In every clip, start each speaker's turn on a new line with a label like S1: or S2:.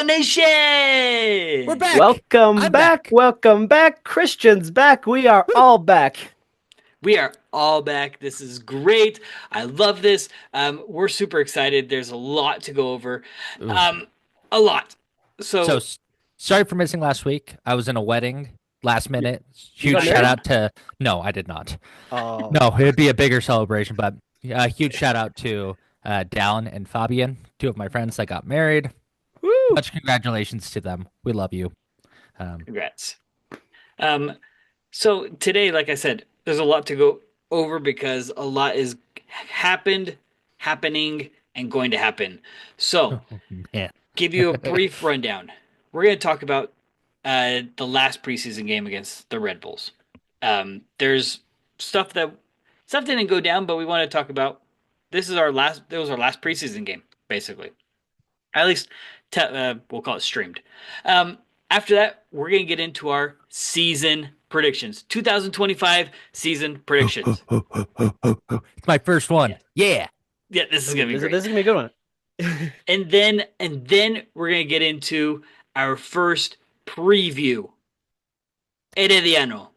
S1: We're
S2: Nation!
S1: back.
S3: Welcome
S1: I'm
S3: back.
S1: back.
S3: Welcome back. Christian's back. We are all back.
S2: We are all back. This is great. I love this. We're super excited. There's a lot to go over.
S1: Ooh.
S2: Um, a lot.
S1: So
S2: So,
S1: sorry for missing last week. I was in a wedding last
S3: You,
S1: minute.
S3: you
S1: Huge
S3: got
S1: shout
S3: married?
S1: out to No, I did not.
S3: Oh,
S1: No, it'd be a bigger celebration, but a huge shout out to Dallin and Fabian, two of my friends that got married.
S3: woo.
S1: Much congratulations to them. We love you. Um,
S2: congrats. Um, so today, like I said, there's a lot to go over because a lot is happened, happening, and going to happen. So,
S1: oh, man.
S2: give you a brief rundown. We're going to talk about the last preseason game against the Red Bulls. There's stuff didn't go down, but we want to talk about. This is our last. It was our last preseason game, basically. At least we'll call it streamed. Um, After that, we're gonna get into our season predictions. 2025 season predictions.
S1: It's my first one.
S2: Yeah,
S1: Yeah.
S2: yeah, this is
S3: Ooh,
S2: gonna be
S3: this
S2: great.
S3: is gonna be a good one.
S2: And then we're gonna get into our first preview. Herediano.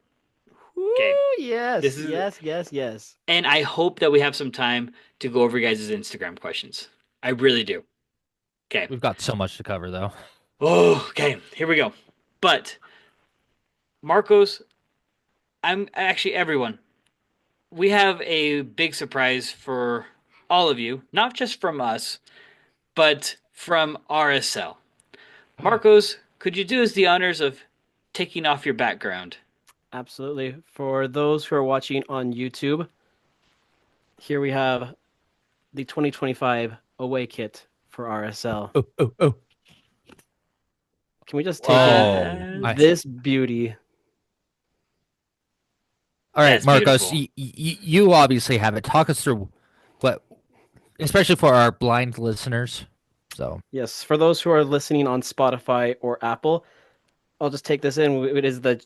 S3: Woo,
S2: Okay,
S3: yes,
S2: this is,
S3: yes, yes, yes.
S2: and I hope that we have some time to go over your guys' Instagram questions. I really do. Okay.
S1: We've got so much to cover, though.
S2: Oh, okay. Here we go. But Marcos, I'm actually everyone. We have a big surprise for all of you, not just from us, but from RSL. Marcos, could you do us the honors of taking off your background?
S3: Absolutely. For those who are watching on YouTube, here we have the 2025 away kit for RSL.
S1: Oh, oh, oh.
S3: Can we just take in
S1: Oh.
S2: What?
S3: this beauty?
S1: All right,
S2: That's
S1: Marcos,
S2: beautiful.
S1: you obviously have it. Talk us through what, especially for our blind listeners. So,
S3: Yes, for those who are listening on Spotify or Apple, I'll just take this in. It is the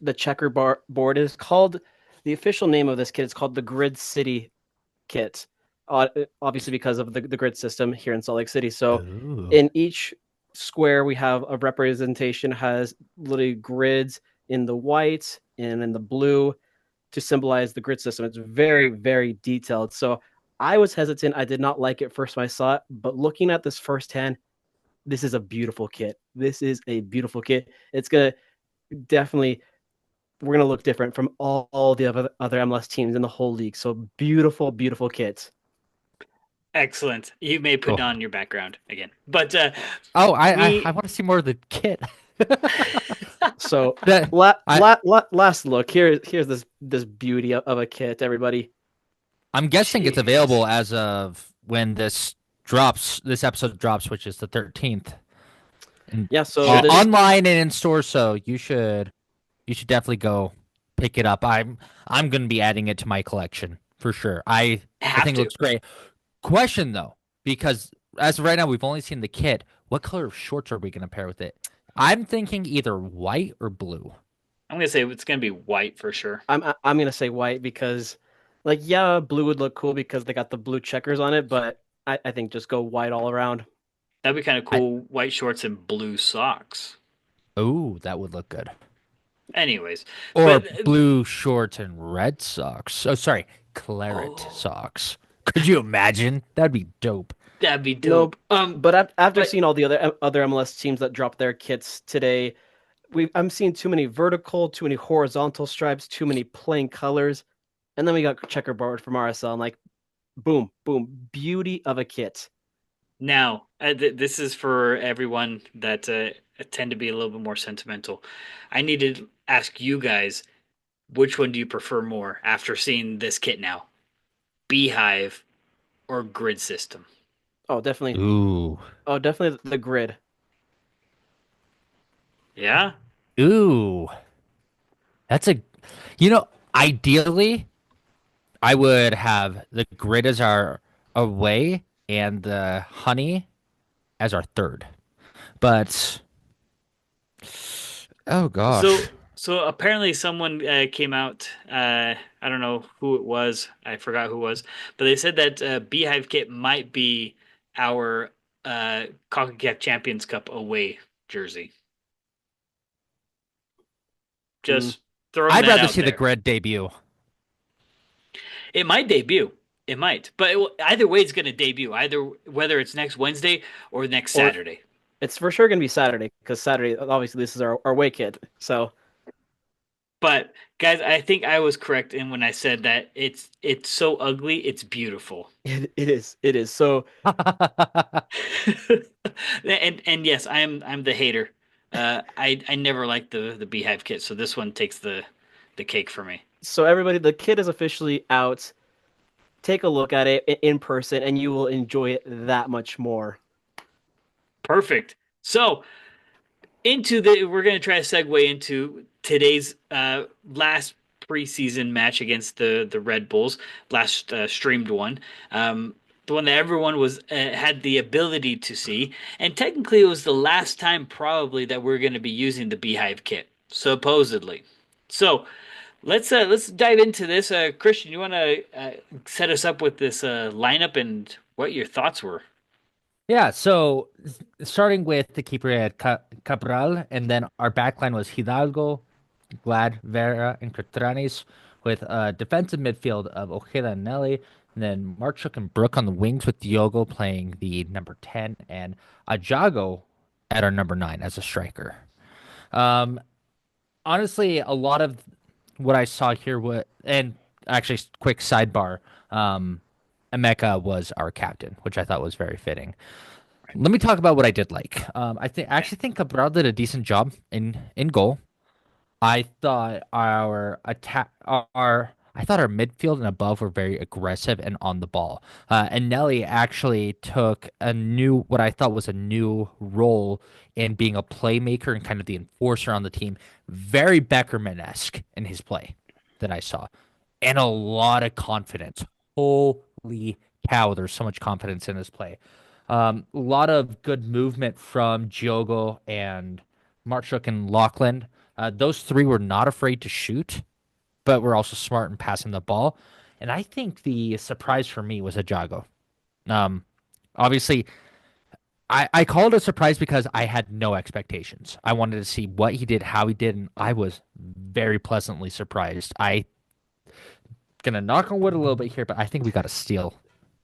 S3: board is called the official name of this kit is called the Grid City kit. Obviously because of the grid system here in Salt Lake City. So
S1: ooh.
S3: in each square we have a representation has literally grids in the white and in the blue to symbolize the grid system. It's very, very detailed. So I was hesitant. I did not like it first when I saw it, but looking at this firsthand, this is a beautiful kit. This is a beautiful kit. It's gonna definitely we're gonna look different from all the other MLS teams in the whole league. So beautiful, beautiful kits.
S2: Excellent. You may put
S1: Oh,
S2: on your background again. But
S1: oh, I
S2: we
S1: want to see more of the kit.
S3: So
S1: That I
S3: last look here's this beauty of a kit. Everybody,
S1: I'm guessing it's
S2: jeez.
S1: available as of when this drops. This episode drops, which is the 13th, and
S3: yeah. So
S2: Should be.
S3: this
S1: online and in store. So you should definitely go pick it up. I'm gonna be adding it to my collection for sure. I
S2: Have
S1: think it
S2: to.
S1: looks great. Question though, because as of right now we've only seen the kit. What color of shorts are we gonna pair with it? I'm thinking either white or blue.
S2: I'm gonna say it's gonna be white for sure.
S3: I'm gonna say white because, like, yeah, blue would look cool because they got the blue checkers on it, but I think just go white all around.
S2: That'd be kind of
S1: I
S2: cool. White shorts and blue socks.
S1: Oh, that would look good.
S2: Anyways,
S1: Or
S2: but
S1: blue shorts and red socks. Oh, sorry, claret
S2: oh,
S1: socks. Could you imagine? That'd be dope.
S2: that'd be
S3: No,
S2: dope.
S3: but after
S2: But
S3: seeing all the other MLS teams that dropped their kits today, I'm seeing too many vertical, too many horizontal stripes, too many plain colors, and then we got checkerboard from RSL. And like, boom, boom, beauty of a kit.
S2: now this is for everyone that tend to be a little bit more sentimental. I need to ask you guys, which one do you prefer more after seeing this kit now? Beehive or grid system?
S3: Oh, definitely.
S1: Ooh.
S3: Oh, definitely the grid.
S2: Yeah.
S1: Ooh. That's a, you know, ideally, I would have the grid as our away and the honey as our third. But, oh gosh.
S2: So apparently someone came out. I don't know who it was. I forgot who it was, but they said that Beehive Kit might be our CONCACAF Champions Cup away. jersey.
S3: Mm.
S2: Just throwing
S1: I'd
S2: that
S1: rather
S2: out
S1: see the
S2: there.
S1: grid debut.
S2: It might debut. It might, but either way, it's going to debut. Either whether it's next Wednesday or next
S3: Or
S2: Saturday.
S3: it's for sure going to be Saturday because Saturday, obviously, this is our away kit. So
S2: But guys, I think I was correct in when I said that it's so ugly, it's beautiful.
S3: it is. It is. So
S2: And yes, I'm the hater. I never liked the Beehive kit, so this one takes the cake for me.
S3: so everybody, the kit is officially out. Take a look at it in person, and you will enjoy it that much more.
S2: Perfect. So into the we're going to try to segue into today's last preseason match against the Red Bulls, last streamed one. The one that everyone was had the ability to see, and technically it was the last time probably that we're going to be using the Beehive kit, supposedly. So let's dive into this. Christian, you want to set us up with this lineup and what your thoughts were?
S1: Yeah, so starting with the keeper at Cabral, and then our backline was Hidalgo, Glad, Vera, and Catranes, with a defensive midfield of Ojeda and Nelly, and then Marchuk and Brook on the wings, with Diogo playing the number 10, and Ajago at our number 9 as a striker. Um, Honestly, a lot of what I saw here was, and actually, quick sidebar, Emeka was our captain, which I thought was very fitting. Let me talk about what I did like. I
S2: Okay.
S1: actually think Cabral did a decent job in goal. I thought our attack, our I thought our midfield and above were very aggressive and on the ball. And Nelly actually took what I thought was a new role in being a playmaker and kind of the enforcer on the team. Very Beckerman-esque in his play that I saw, and a lot of confidence. Holy cow, there's so much confidence in his play. A lot of good movement from Diogo and Marchuk and Lachlan. Those three were not afraid to shoot, but were also smart in passing the ball. And I think the surprise for me was Ajago. Um, Obviously, I call it a surprise because I had no expectations. I wanted to see what he did, how he did, and I was very pleasantly surprised. I gonna knock on wood a little bit here, but I think we got a steal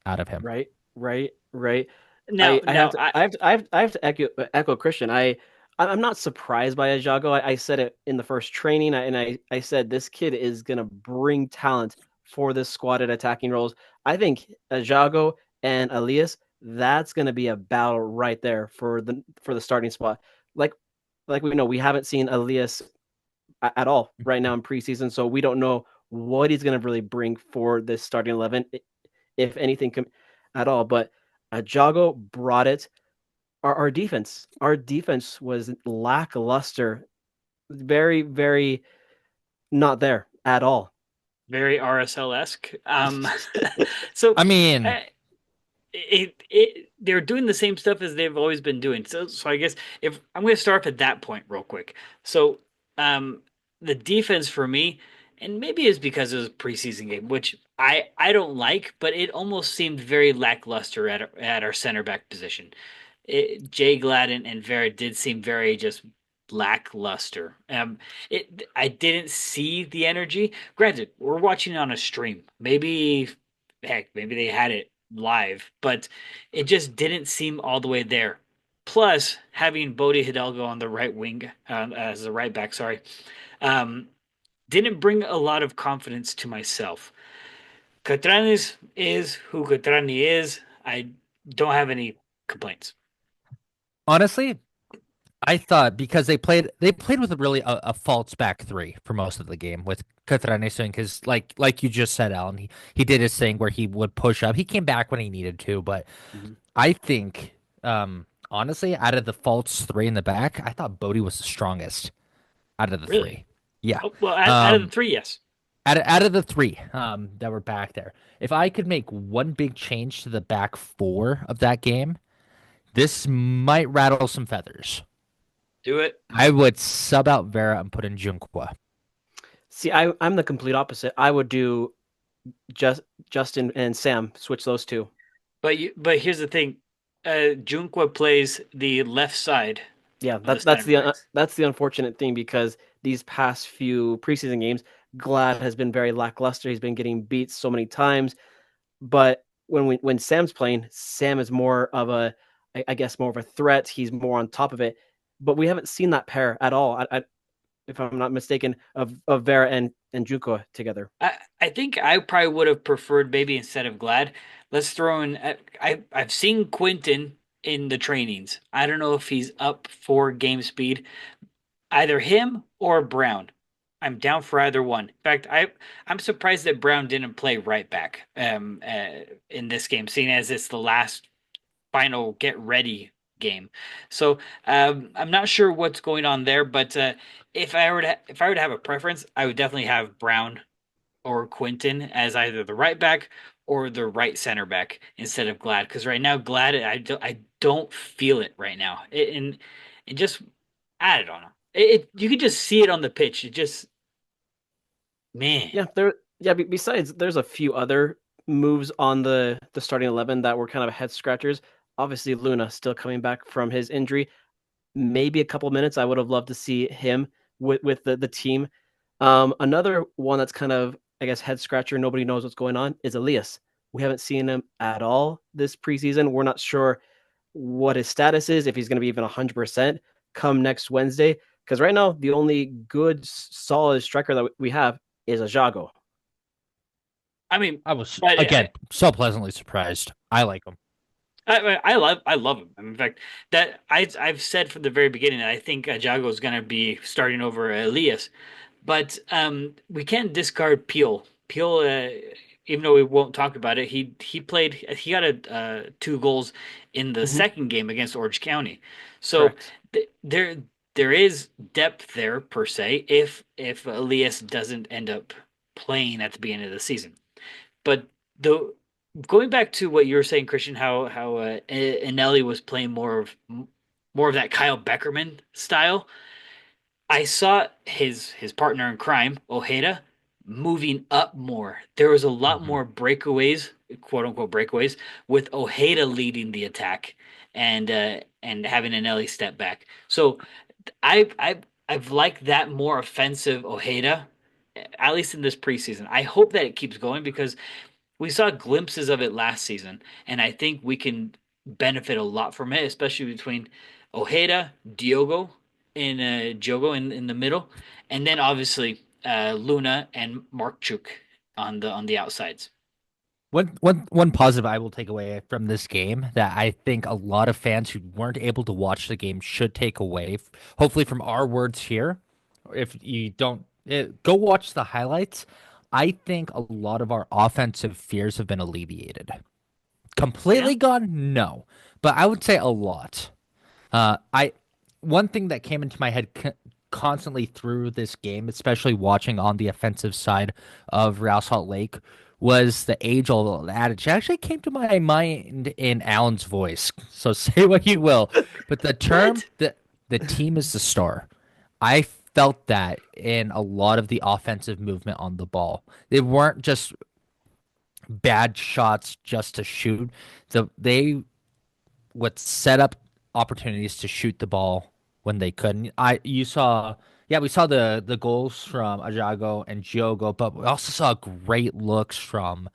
S1: out of him.
S3: Right, right, right.
S2: Now,
S3: I have
S2: now
S3: to
S2: I
S3: I have to echo Christian. I'm not surprised by Ajago. I said it in the first training, I said this kid is gonna bring talent for this squad at attacking roles. I think Ajago and Elias, that's gonna be a battle right there for the starting spot. Like like we know, we haven't seen Elias at all right now in preseason, so we don't know what he's gonna really bring for this starting 11, if anything at all. But Jago brought it. Our defense was lackluster, very, very not there at all.
S2: very RSL-esque. So
S1: I mean,
S2: uh, they're doing the same stuff as they've always been doing. So I guess if I'm going to start at that point real quick. So um, the defense for me, and maybe it's because it was a preseason game, which I don't like, but it almost seemed very lackluster at our center back position. Jay Gladden and Vera did seem very just lackluster. I didn't see the energy. Granted, we're watching on a stream. Maybe, heck, maybe they had it live, but it just didn't seem all the way there. Plus, having Bodie Hidalgo on the right wing as a right back, sorry, um, didn't bring a lot of confidence to myself. Catranes is who Catrani is. I don't have any complaints.
S1: honestly, I thought because they played with a false back three for most of the game with Catranes doing because like you just said, Alan, he did his thing where he would push up. He came back when he needed to, but
S3: Mhm.
S1: I think honestly, out of the false three in the back, I thought Bodie was the strongest out of the
S2: Really?
S1: three. Yeah.
S2: Oh, well, out of the
S1: Um
S2: three, yes.
S1: out of the three that were back there. If I could make one big change to the back four of that game, this might rattle some feathers.
S2: Do it.
S1: I would sub out Vera and put in Junqua.
S3: See, I'm the complete opposite. I would do just Justin and Sam, switch those two.
S2: But here's the thing. Junqua plays the left side.
S3: Yeah,
S2: of the
S3: that's
S2: center backs.
S3: that's the unfortunate thing because these past few preseason games, Glad has been very lackluster. He's been getting beat so many times. But when Sam's playing, Sam is more of a, I guess, more of a threat. He's more on top of it. But we haven't seen that pair at all. If I'm not mistaken, of Vera and Juko together.
S2: I think I probably would have preferred maybe instead of Glad, let's throw in. I've seen Quinton in the trainings. I don't know if he's up for game speed. Either him or Brown. I'm down for either one. In fact, I'm surprised that Brown didn't play right back in this game, seeing as it's the last final get ready game. So I'm not sure what's going on there, but if I were to have a preference, I would definitely have Brown or Quinton as either the right back or the right center back instead of Glad. Because right now, Glad, I don't feel it right now. And just, I don't know. You could just see it on the pitch. It just, man.
S3: Yeah, besides, there's a few other moves on the starting 11 that were kind of head scratchers. Obviously, Luna still coming back from his injury. Maybe a couple minutes. I would have loved to see him with the team. Another one that's kind of, I guess, head scratcher. Nobody knows what's going on is Elias. We haven't seen him at all this preseason. We're not sure what his status is, if he's going to be even 100% come next Wednesday. Because right now, the only good, solid striker that we have is a Jago.
S2: I mean,
S1: I was
S2: but
S1: again so pleasantly surprised. I like him.
S2: I love him. In fact, that I've said from the very beginning that I think Jago is going to be starting over Elias. But we can't discard Peel. Peel, even though we won't talk about it, he got two goals in the
S3: Mm-hmm.
S2: second game against Orange County. So
S3: Correct.
S2: there is depth there per se if Elias doesn't end up playing at the beginning of the season. But the going back to what you were saying, Christian, how Anelli was playing more of that Kyle Beckerman style. I saw his partner in crime, Ojeda, moving up more. There was a lot
S1: Hmm.
S2: more breakaways, quote unquote breakaways, with Ojeda leading the attack and having Anelli step back. So I've liked that more offensive Ojeda, at least in this preseason. I hope that it keeps going because we saw glimpses of it last season, and I think we can benefit a lot from it, especially between Ojeda, Diogo in the middle, and then obviously Luna and Markchuk on the outsides.
S1: One positive I will take away from this game that I think a lot of fans who weren't able to watch the game should take away, hopefully from our words here. If you don't, go watch the highlights. I think a lot of our offensive fears have been alleviated.
S2: Yeah,
S1: Completely gone? No, but I would say a lot. I One thing that came into my head constantly through this game, especially watching on the offensive side of Real Salt Lake, was the age-old adage. It actually came to my mind in Alan's voice. So say what you will, but the term
S2: what?
S1: that the team is the star. I felt that in a lot of the offensive movement on the ball. They weren't just bad shots just to shoot. They would set up opportunities to shoot the ball when they couldn't. I you saw Yeah, we saw the goals from Ajago and Giogo, but we also saw great looks from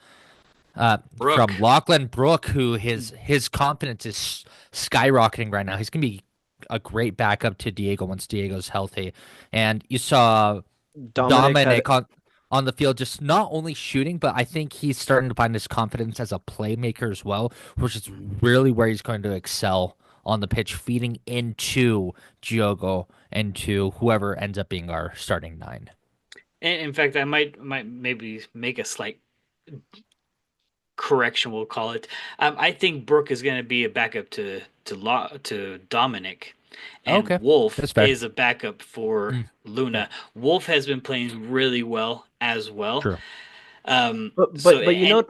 S2: Brooke.
S1: Lachlan Brook, who his confidence is skyrocketing right now. He's gonna be a great backup to Diego once Diego's healthy. And you saw
S3: Dominic had
S1: Dominic on the field, just not only shooting, but I think he's starting to find his confidence as a playmaker as well, which is really where he's going to excel on the pitch, feeding into Giogo and to whoever ends up being our starting nine.
S2: In fact, I might maybe make a slight correction, we'll call it. I think Brooke is going to be a backup to Dominic, and
S1: Okay,
S2: Wolf
S1: that's fair.
S2: is a backup for
S1: Mm, yeah,
S2: Luna. Wolf has been playing really well as well.
S1: true.
S2: So and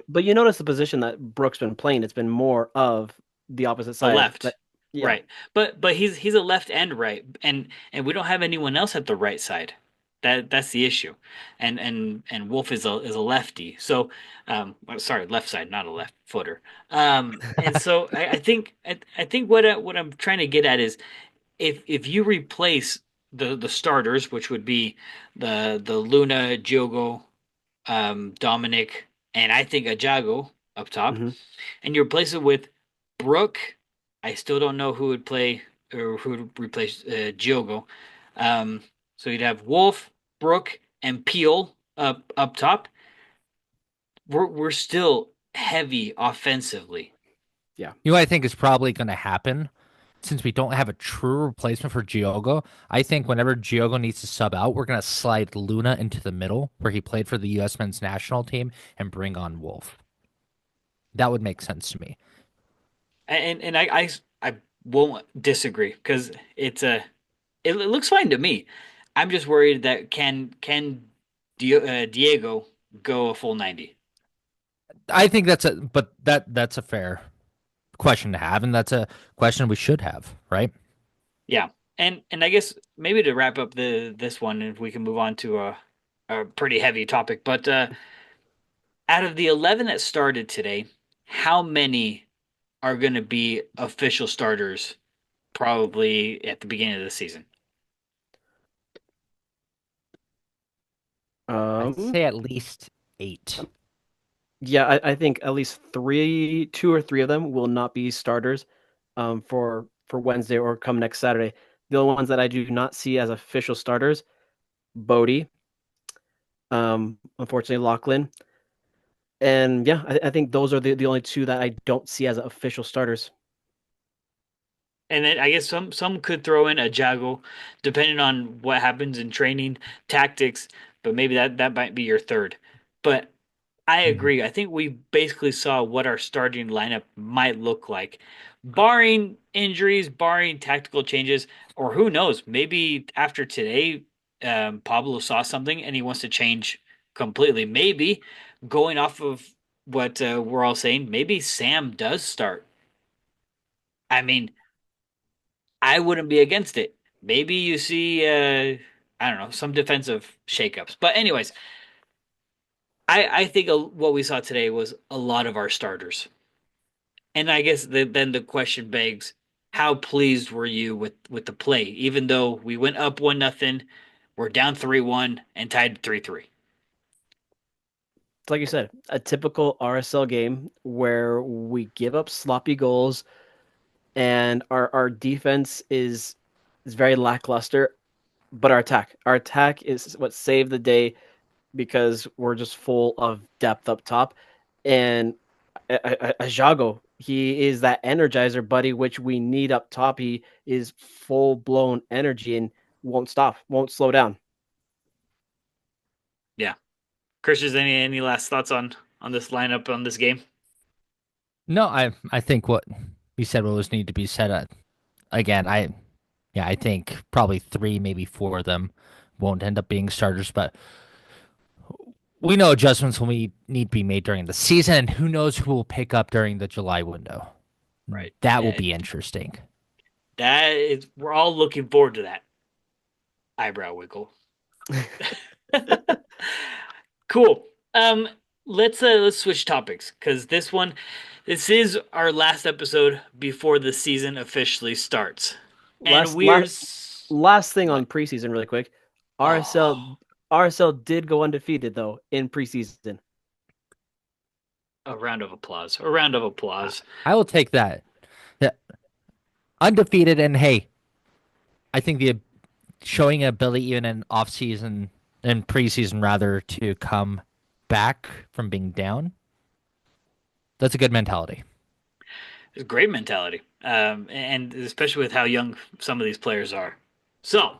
S3: but you notice the position that Brooks been playing. It's been more of the opposite
S2: the
S3: side. But
S2: left,
S3: yeah,
S2: right? But he's a left and right, and we don't have anyone else at the right side. That's the issue, and Wolf is a lefty. So, sorry, left side, not a left footer. And so I think what I'm trying to get at is if you replace the starters, which would be the Luna, Jogo, Dominic, and I think a Jago up top,
S3: Hmm.
S2: and you replace it with Brook. I still don't know who would play or who would replace Giogo. Um, so you'd have Wolf, Brook, and Peel up top. We're still heavy offensively.
S3: Yeah.
S1: You know what I think is probably going to happen? Since we don't have a true replacement for Giogo, I think whenever Giogo needs to sub out, we're going to slide Luna into the middle where he played for the U.S. men's national team and bring on Wolf. That would make sense to me.
S2: And I won't disagree because it looks fine to me. I'm just worried that Diego go a full 90?
S1: I think that's a fair question to have, and that's a question we should have, right?
S2: Yeah. And I guess maybe to wrap up the this one, if we can move on to a pretty heavy topic, but out of the 11 that started today, how many are going to be official starters probably at the beginning of the season?
S1: I'd
S3: Um,
S1: say at least eight.
S3: yeah, I think at least two or three of them will not be starters for Wednesday or come next Saturday. The only ones that I do not see as official starters, Bodie, unfortunately Lachlan, and yeah, I think those are the only two that I don't see as official starters.
S2: And then I guess some could throw in a Jago, depending on what happens in training tactics. But maybe that might be your third. But I
S1: Mhm.
S2: agree. I think we basically saw what our starting lineup might look like, barring injuries, barring tactical changes, or who knows? Maybe after today, Pablo saw something and he wants to change completely. Maybe going off of what we're all saying, maybe Sam does start. I mean, I wouldn't be against it. Maybe you see, I don't know, some defensive shakeups. But anyways, I think what we saw today was a lot of our starters. And I guess then the question begs, how pleased were you with the play? Even though we went up 1-0, we're down 3-1 and tied 3-3.
S3: It's like you said, a typical RSL game where we give up sloppy goals and our defense is very lackluster, but our attack is what saved the day because we're just full of depth up top. And Jago, he is that energizer buddy, which we need up top. He is full blown energy and won't stop, won't slow down.
S2: Yeah. Chris, any last thoughts on this lineup on this game?
S1: No, I think what we said what was need to be said. Again, I think probably three, maybe four of them won't end up being starters, but we know adjustments will need to be made during the season, and who knows who will pick up during the July window.
S2: Right.
S1: That will be interesting.
S2: That is, we're all looking forward to that eyebrow wiggle. Cool. Let's switch topics because this is our last episode before the season officially starts, and
S3: last,
S2: we're
S3: last last thing
S2: what?
S3: on preseason, really quick. RSL
S2: Oh,
S3: RSL did go undefeated though in preseason.
S2: a round of applause! A round of applause!
S1: I will take that. Yeah, undefeated, and hey, I think the showing ability even in off season and preseason rather to come back from being down. That's a good mentality.
S2: It's a great mentality, and especially with how young some of these players are. So,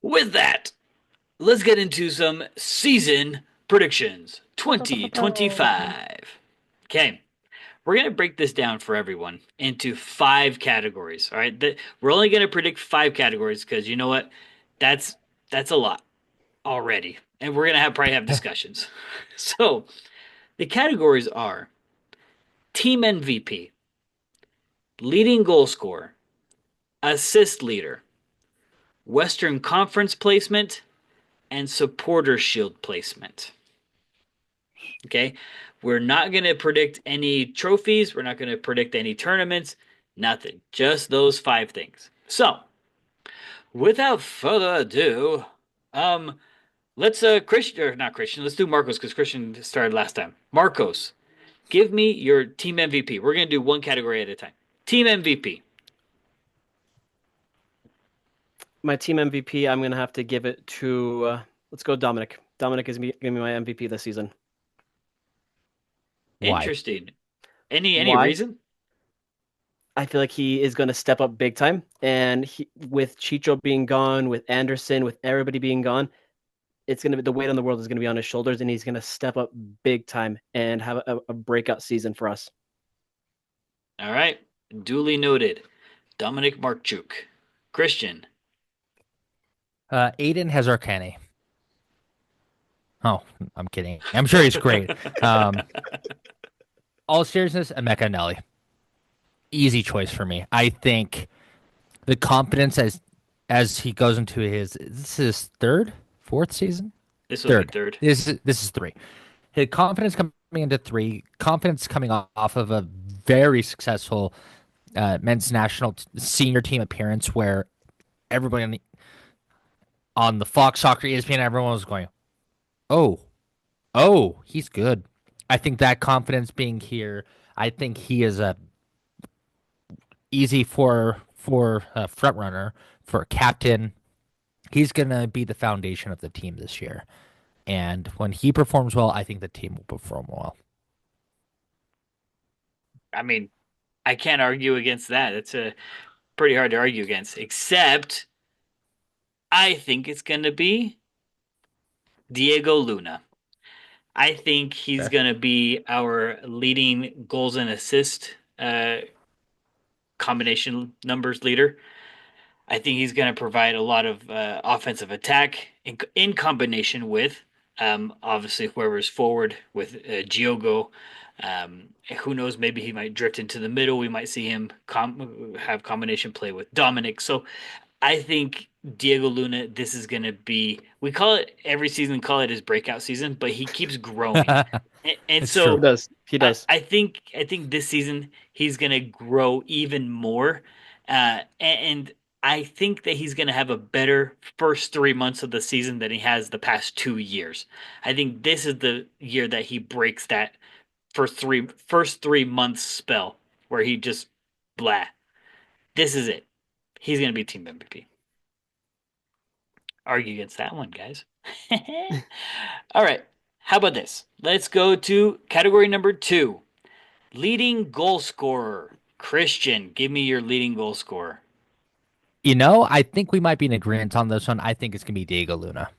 S2: with that, let's get into some season predictions 2025. Okay. We're going to break this down for everyone into five categories. All right. We're only going to predict five categories because you know what? That's that's a lot already. And we're going to probably have discussions. So the categories are team MVP, leading goal scorer, assist leader, Western Conference placement, and supporter shield placement. Okay. We're not going to predict any trophies. We're not going to predict any tournaments. Nothing. Just those five things. So, without further ado, let's Christian or not Christian. Let's do Marcos because Christian started last time. Marcos, give me your team MVP. We're gonna do one category at a time. Team MVP.
S3: My team MVP, I'm gonna have to give it to let's go Dominic. Dominic is gonna be my MVP this season.
S1: Why?
S2: Interesting. Any
S3: Why?
S2: reason?
S3: I feel like he is going to step up big time. And with Chicho being gone, with Anderson, with everybody being gone, it's going to be the weight on the world is going to be on his shoulders, and he's going to step up big time and have a breakout season for us.
S2: All right. Duly noted. Dominic Markchuk. Christian.
S1: Aiden Hazarkani. Oh, I'm kidding. I'm sure he's great. All seriousness, Emeka Nelly. Easy choice for me. I think the confidence as he goes into this is his third, fourth season?
S2: This will be
S1: Third.
S2: third.
S1: This is three. His confidence coming into three, confidence coming off of a very successful men's national senior team appearance where everybody on the Fox Soccer ESPN, everyone was going, "Oh, oh, he's good." I think that confidence being here, I think he is a easy for a front runner for a captain. He's gonna be the foundation of the team this year, and when he performs well, I think the team will perform well.
S2: I mean, I can't argue against that. It's a pretty hard to argue against, except I think it's going to be Diego Luna. I think he's
S1: Fair.
S2: going to be our leading goals and assist combination numbers leader. I think he's going to provide a lot of offensive attack in combination with obviously whoever's forward with Giogo. Who knows? Maybe he might drift into the middle. We might see him have combination play with Dominic. So I think Diego Luna, this is going to be, we call it every season, call it his breakout season, but he keeps growing. And
S1: It's true.
S3: He
S2: so
S3: does. He does.
S2: I think this season he's going to grow even more. And I think that he's going to have a better first 3 months of the season than he has the past 2 years. I think this is the year that he breaks that first 3 months spell where he just blah. This is it. He's going to be team MVP. Argue against that one, guys. All right. How about this? Let's go to category number 2. Leading goal scorer. Christian, give me your leading goal scorer.
S1: I think we might be in agreement on this one. I think it's gonna be Diego Luna.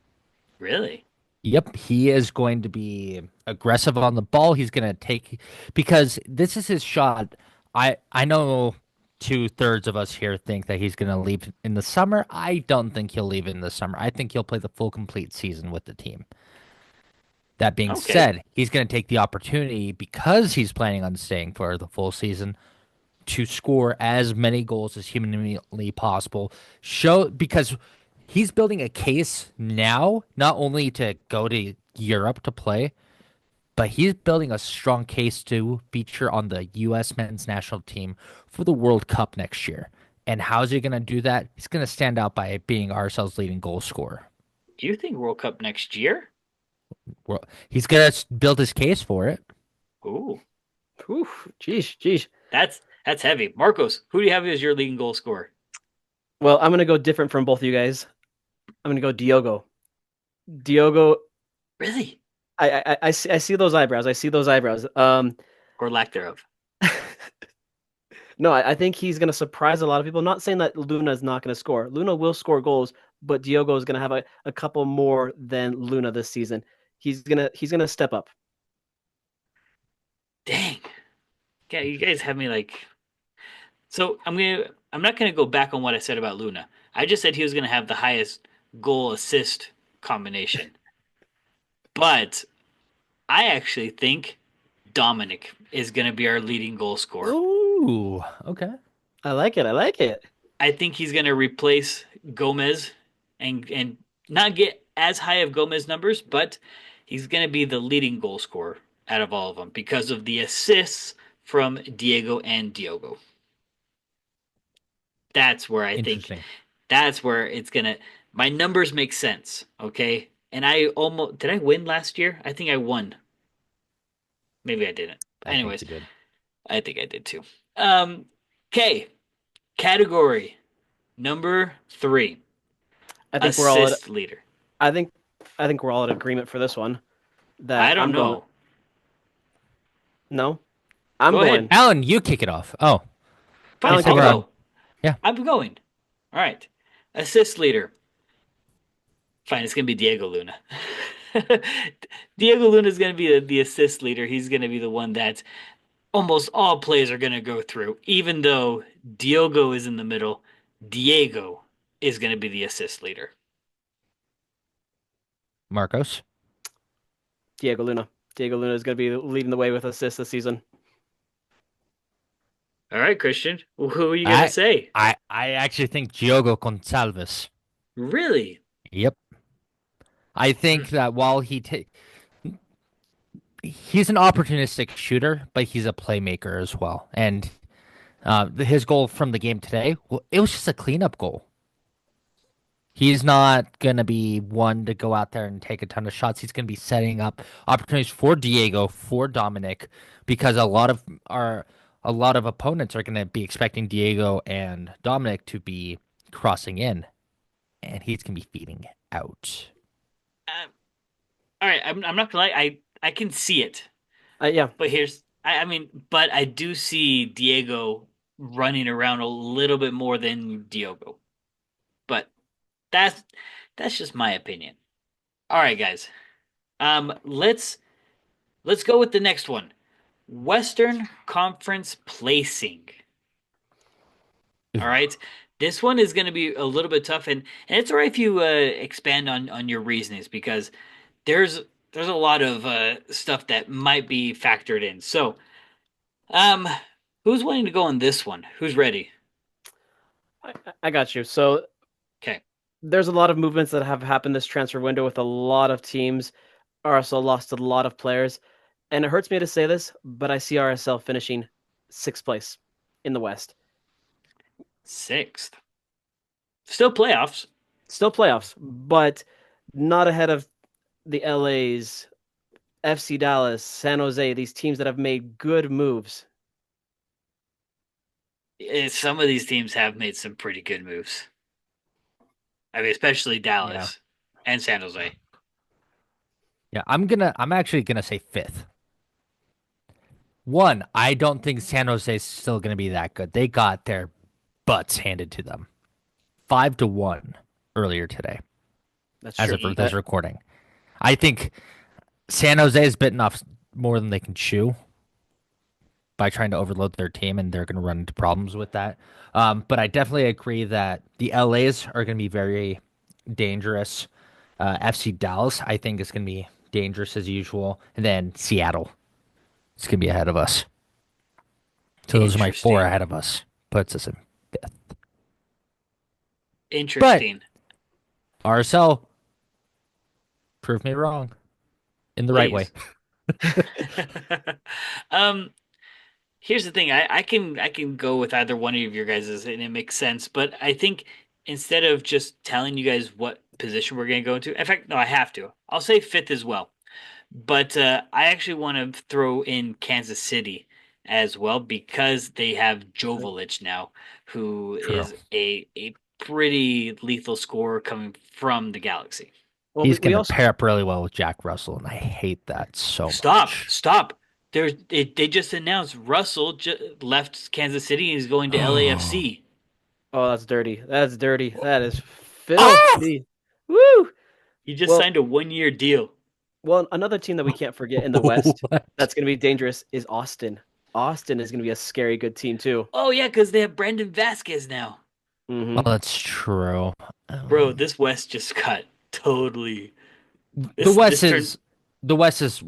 S2: Really?
S1: Yep, he is going to be aggressive on the ball. He's going to take because this is his shot. I know 2/3 of us here think that he's going to leave in the summer. I don't think he'll leave in the summer. I think he'll play the full complete season with the team. That being
S2: Okay.
S1: said, he's going to take the opportunity because he's planning on staying for the full season to score as many goals as humanly possible. Show because he's building a case now, not only to go to Europe to play, but he's building a strong case to feature on the U.S. men's national team for the World Cup next year. And how's he going to do that? He's going to stand out by being RSL's leading goal scorer.
S2: You think World Cup next year?
S1: Well, he's going to build his case for it.
S2: Ooh,
S3: Whew, geez.
S2: that's heavy. Marcos, who do you have as your leading goal scorer?
S3: Well, I'm going to go different from both of you guys. I'm going to go Diogo. Diogo,
S2: Really?
S3: I see those eyebrows. I see those eyebrows.
S2: Or lack thereof?
S3: No, I think he's going to surprise a lot of people. I'm not saying that Luna is not going to score. Luna will score goals, but Diogo is going to have a couple more than Luna this season. He's gonna step up.
S2: Dang. Yeah, you guys have me like. So I'm not gonna go back on what I said about Luna. I just said he was gonna have the highest goal assist combination. But I actually think Dominic is gonna be our leading goal scorer.
S1: Ooh, okay.
S3: I like it. I like it.
S2: I think he's gonna replace Gomez and not get as high of Gomez numbers, but he's gonna be the leading goal scorer out of all of them because of the assists from Diego and Diogo. That's where I think
S1: Interesting.
S2: that's where it's gonna. My numbers make sense, okay? And I almost did I win last year? I think I won. Maybe I didn't.
S1: I think
S2: Anyways,
S1: you did.
S2: I think I did too. Um, okay, category number three,
S3: I think we're all.
S2: assist leader.
S3: I think. I think we're all in agreement for this one. That
S2: I don't
S3: I'm going.
S2: know.
S3: No, I'm
S2: Go ahead.
S3: going.
S1: Alan, you kick it off. Oh, you
S2: Fine,
S3: Alan,
S1: said
S3: kick
S2: I'll
S3: it
S1: we're
S3: off.
S1: on.
S2: go.
S1: Yeah.
S2: I'm going. All right. Assist leader. Fine, it's gonna be Diego Luna. Diego Luna is gonna be the assist leader. He's gonna be the one that almost all plays are gonna go through. Even though Diogo is in the middle, Diego is gonna be the assist leader.
S1: Marcos.
S3: Diego Luna. Diego Luna is going to be leading the way with assists this season.
S2: All right, Christian. Who are you gonna
S1: I
S2: say?
S1: I actually think Diogo Gonçalves.
S2: Really?
S1: Yep. I
S2: Hmm.
S1: think that while he's an opportunistic shooter, but he's a playmaker as well. And his goal from the game today, well, it was just a cleanup goal. He's not gonna be one to go out there and take a ton of shots. He's gonna be setting up opportunities for Diego, for Dominic, because a lot of opponents are gonna be expecting Diego and Dominic to be crossing in, and he's gonna be feeding out.
S2: Uh, all right. I'm not gonna lie. I can see it,
S3: Yeah,
S2: but I mean, but I do see Diego running around a little bit more than Diogo. But that's that's just my opinion. All right, guys. Let's go with the next one. Western Conference placing. All right. This one is going to be a little bit tough, and it's all right if you expand on your reasonings because there's there's a lot of stuff that might be factored in. So, um, who's willing to go on this one? Who's ready?
S3: I got you. So
S2: Okay.
S3: there's a lot of movements that have happened this transfer window with a lot of teams. RSL lost a lot of players. And it hurts me to say this, but I see RSL finishing sixth place in the West.
S2: Sixth. Still playoffs.
S3: Still playoffs, but not ahead of the LA's, FC Dallas, San Jose, these teams that have made good moves.
S2: Some of these teams have made some pretty good moves. I mean, especially
S1: Yeah.
S2: Dallas and San Jose.
S1: Yeah, I'm actually gonna say fifth. One, I don't think San Jose is still gonna be that good. They got their butts handed to them. 5-1 earlier today,
S3: That's
S1: as
S3: true.
S1: of this recording. I think San Jose has bitten off more than they can chew by trying to overload their team, and they're going to run into problems with that. But I definitely agree that the LAs are going to be very dangerous. FC Dallas, I think, is going to be dangerous as usual, and then Seattle is going to be ahead of us. So those are my four
S2: Interesting.
S1: ahead of us. Puts us in fifth. But
S2: Interesting.
S1: RSL proved me wrong in the right way.
S2: Please. um, Here's the thing. I can go with either one of your guys's and it makes sense, but I think instead of just telling you guys what position we're gonna go into, in fact, no, I have to. I'll say fifth as well. But I actually want to throw in Kansas City as well because they have Joveljic now, who
S1: True.
S2: is a pretty lethal scorer coming from the Galaxy.
S3: Well,
S1: He's
S3: we
S1: going to
S3: also
S1: pair up really well with Jack Russell, and I hate that so
S2: Stop,
S1: much.
S2: stop. They just announced Russell left Kansas City and is going to
S1: Oh.
S2: LAFC.
S3: Oh, that's dirty. That's dirty. That is
S1: Ah!
S3: filthy. Woo!
S2: He just
S3: Well,
S2: signed a 1 year deal.
S3: well, another team that we can't forget in the West
S1: What?
S3: that's going to be dangerous is Austin. Austin is going to be a scary good team too.
S2: Oh yeah, because they have Brandon Vasquez now.
S1: Oh,
S3: Hmm.
S1: that's true.
S2: Bro, this West just got totally
S1: The
S2: this
S1: West
S2: turned.
S1: is the West is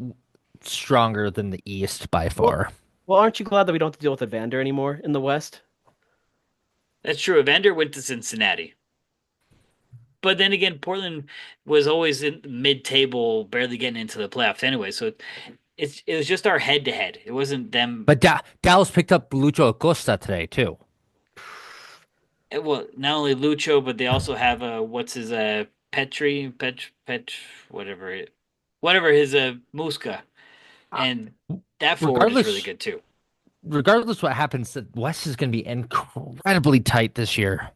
S1: stronger than the East by
S3: Well,
S1: far.
S3: well, aren't you glad that we don't have to deal with Evander anymore in the West?
S2: That's true. Evander went to Cincinnati. But then again, Portland was always in mid-table, barely getting into the playoffs anyway. So it was just our head-to-head. It wasn't them.
S1: But Dallas picked up Lucho Acosta today too.
S2: well, not only Lucho, but they also have what's his Petri, whatever whatever his Muska,
S1: Uh,
S2: and that forward is really
S1: regardless,
S2: good too.
S1: regardless what happens, the West is going to be incredibly tight this year.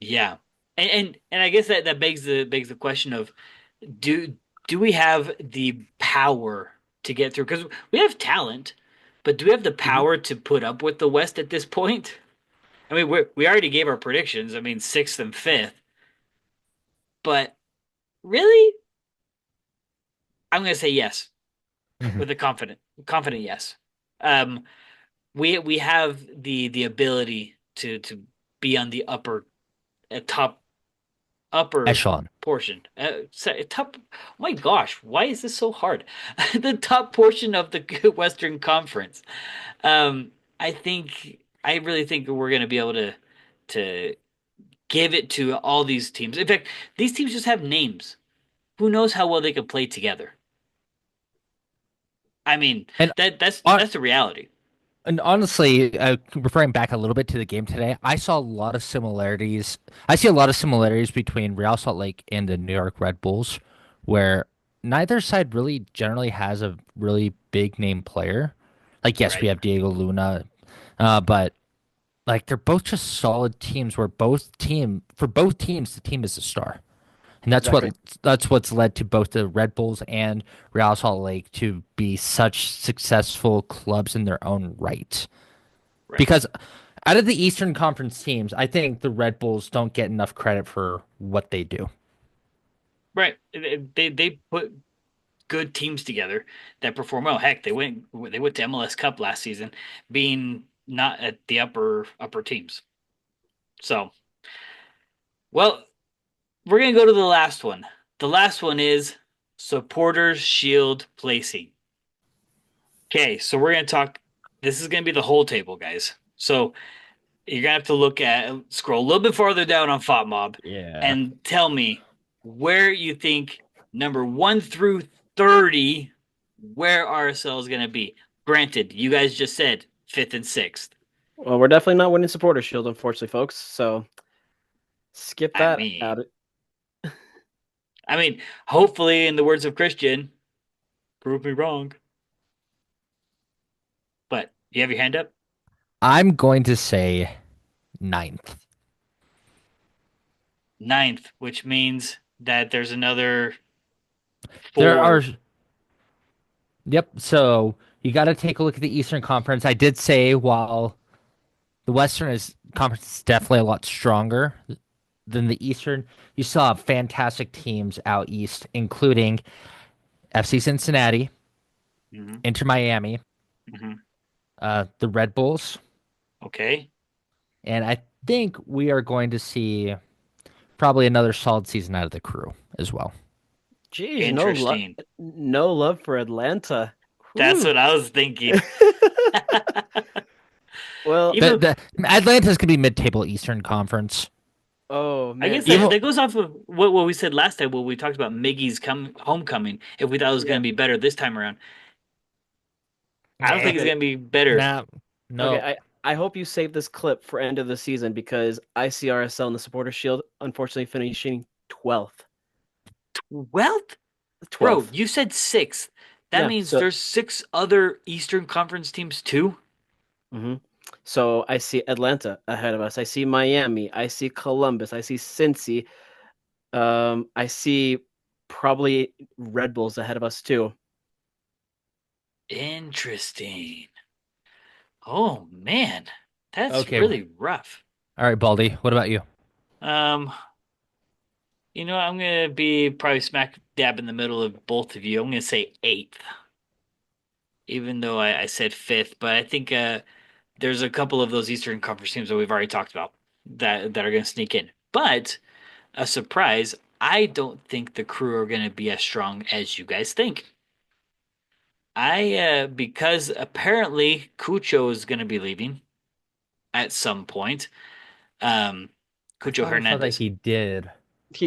S2: Yeah, and I guess that begs the question of do do we have the power to get through? Because we have talent, but do we have the
S3: Mhm.
S2: power to put up with the West at this point? I mean, we already gave our predictions. I mean, sixth and fifth, but really, I'm going to say yes
S1: Mhm.
S2: with a confident yes. Um, we have the ability to be on the top upper
S1: Echelon.
S2: portion. Top. Oh my gosh, why is this so hard? The top portion of the Western Conference. Um, I really think we're going to be able to give it to all these teams. In fact, these teams just have names. Who knows how well they can play together? I mean,
S1: And
S2: that's
S1: uh,
S2: that's the reality.
S1: And honestly, referring back a little bit to the game today, I saw a lot of similarities. I see a lot of similarities between Real Salt Lake and the New York Red Bulls, where neither side really generally has a really big name player. Like, yes, we
S2: Right.
S1: have Diego Luna, but like they're both just solid teams. Where both teams, the team is a star. And
S3: Exactly.
S1: that's what's led to both the Red Bulls and Real Salt Lake to be such successful clubs in their own right.
S2: Right.
S1: Because out of the Eastern Conference teams, I think the Red Bulls don't get enough credit for what they do.
S2: Right. They put good teams together that perform well. Heck, they went to MLS Cup last season, being not at the upper teams. So, well, we're gonna go to the last one. The last one is supporters shield placing. Okay, so we're gonna talk. This is gonna be the whole table, guys. So you're gonna have to scroll a little bit farther down on FOTMob
S1: Yeah.
S2: and tell me where you think number 1 through 30, where RSL is gonna be. Granted, you guys just said fifth and sixth.
S3: Well, we're definitely not winning supporter shield, unfortunately, folks. So skip
S2: I
S3: that
S2: mean,
S3: out.
S2: I mean, hopefully, in the words of Christian, prove me wrong. But you have your hand up.
S1: I'm going to say ninth.
S2: Ninth, which means that there's another
S1: There are,
S2: four.
S1: yep. So you got to take a look at the Eastern Conference. I did say while the Conference is definitely a lot stronger than the Eastern, you saw fantastic teams out east, including FC Cincinnati,
S2: Hmm.
S1: Inter Miami,
S2: Hmm.
S1: the Red Bulls,
S2: Okay,
S1: and I think we are going to see probably another solid season out of the Crew as well.
S3: Geez,
S2: interesting.
S3: no love for Atlanta.
S2: That's
S3: Whew.
S2: what I was thinking.
S3: Well,
S2: Even
S1: The Atlanta's gonna be mid-table Eastern Conference.
S3: oh
S2: I
S3: man,
S2: guess that,
S1: Even
S2: that goes off of what we said last time when we talked about Miggy's homecoming. If we thought it was going
S3: yeah.
S2: to be better this time around, I don't
S1: nah,
S2: think it's
S3: Okay,
S2: going to be better.
S1: nah,
S3: okay.
S1: no.
S3: I hope you save this clip for end of the season because ICRSL and the supporter shield unfortunately finishing 12th.
S2: 12th? Bro,
S3: 12th.
S2: you said sixth. That
S3: Yeah.
S2: means
S3: So
S2: there's six other Eastern Conference teams too.
S3: hmm So I see Atlanta ahead of us. I see Miami. I see Columbus. I see Cincy. I see probably Red Bulls ahead of us too.
S2: Interesting. Oh man, that's
S1: Okay, all
S2: really rough.
S1: right, Baldy. What about you?
S2: Um, I'm gonna be probably smack dab in the middle of both of you. I'm gonna say eighth, even though I said fifth. But I think there's a couple of those Eastern Conference teams that we've already talked about that are gonna sneak in. But a surprise, I don't think the Crew are gonna be as strong as you guys think. Because apparently Cucho is gonna be leaving at some point. Um,
S1: I
S2: Cucho
S1: thought I saw that
S2: Hernandez.
S1: he did.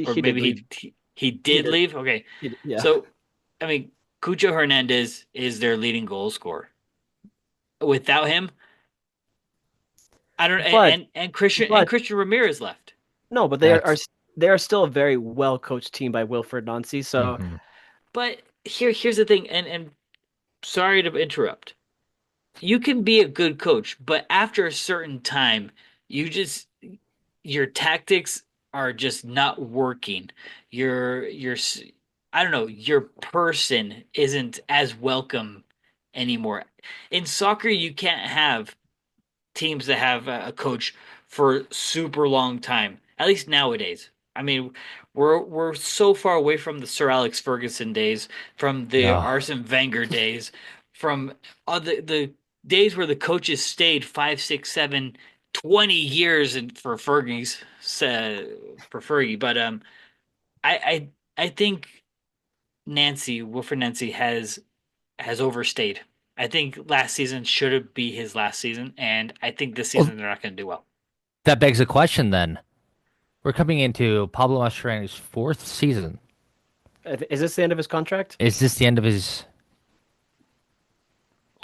S2: Or
S3: He did
S2: maybe
S3: leave.
S2: he
S3: He
S2: did
S3: did.
S2: leave. Okay,
S3: Yeah.
S2: so I mean, Cucho Hernandez is their leading goal scorer. Without him, I don't
S3: but
S2: and
S3: but
S2: Christian Ramirez left.
S3: no, but
S1: That's
S3: they are still a very well coached team by Wilfred Nancy. So
S1: mhm.
S2: But here's the thing, and sorry to interrupt. You can be a good coach, but after a certain time, you just your tactics are just not working. Your I don't know, your person isn't as welcome anymore. In soccer, you can't have teams that have a coach for super long time. At least nowadays. I mean, we're so far away from the Sir Alex Ferguson days, from the
S1: No.
S2: Arsene Wenger days, from the days where the coaches stayed 5, 6, 7, 20 years and for Fergie. But I think Wilfred Nancy has overstayed. I think last season should be his last season, and I think this
S1: Well,
S2: season they're not going to do well.
S1: that begs a question then. We're coming into Pablo Mascherano's fourth season.
S3: is this the end of his contract?
S1: Is this the end of his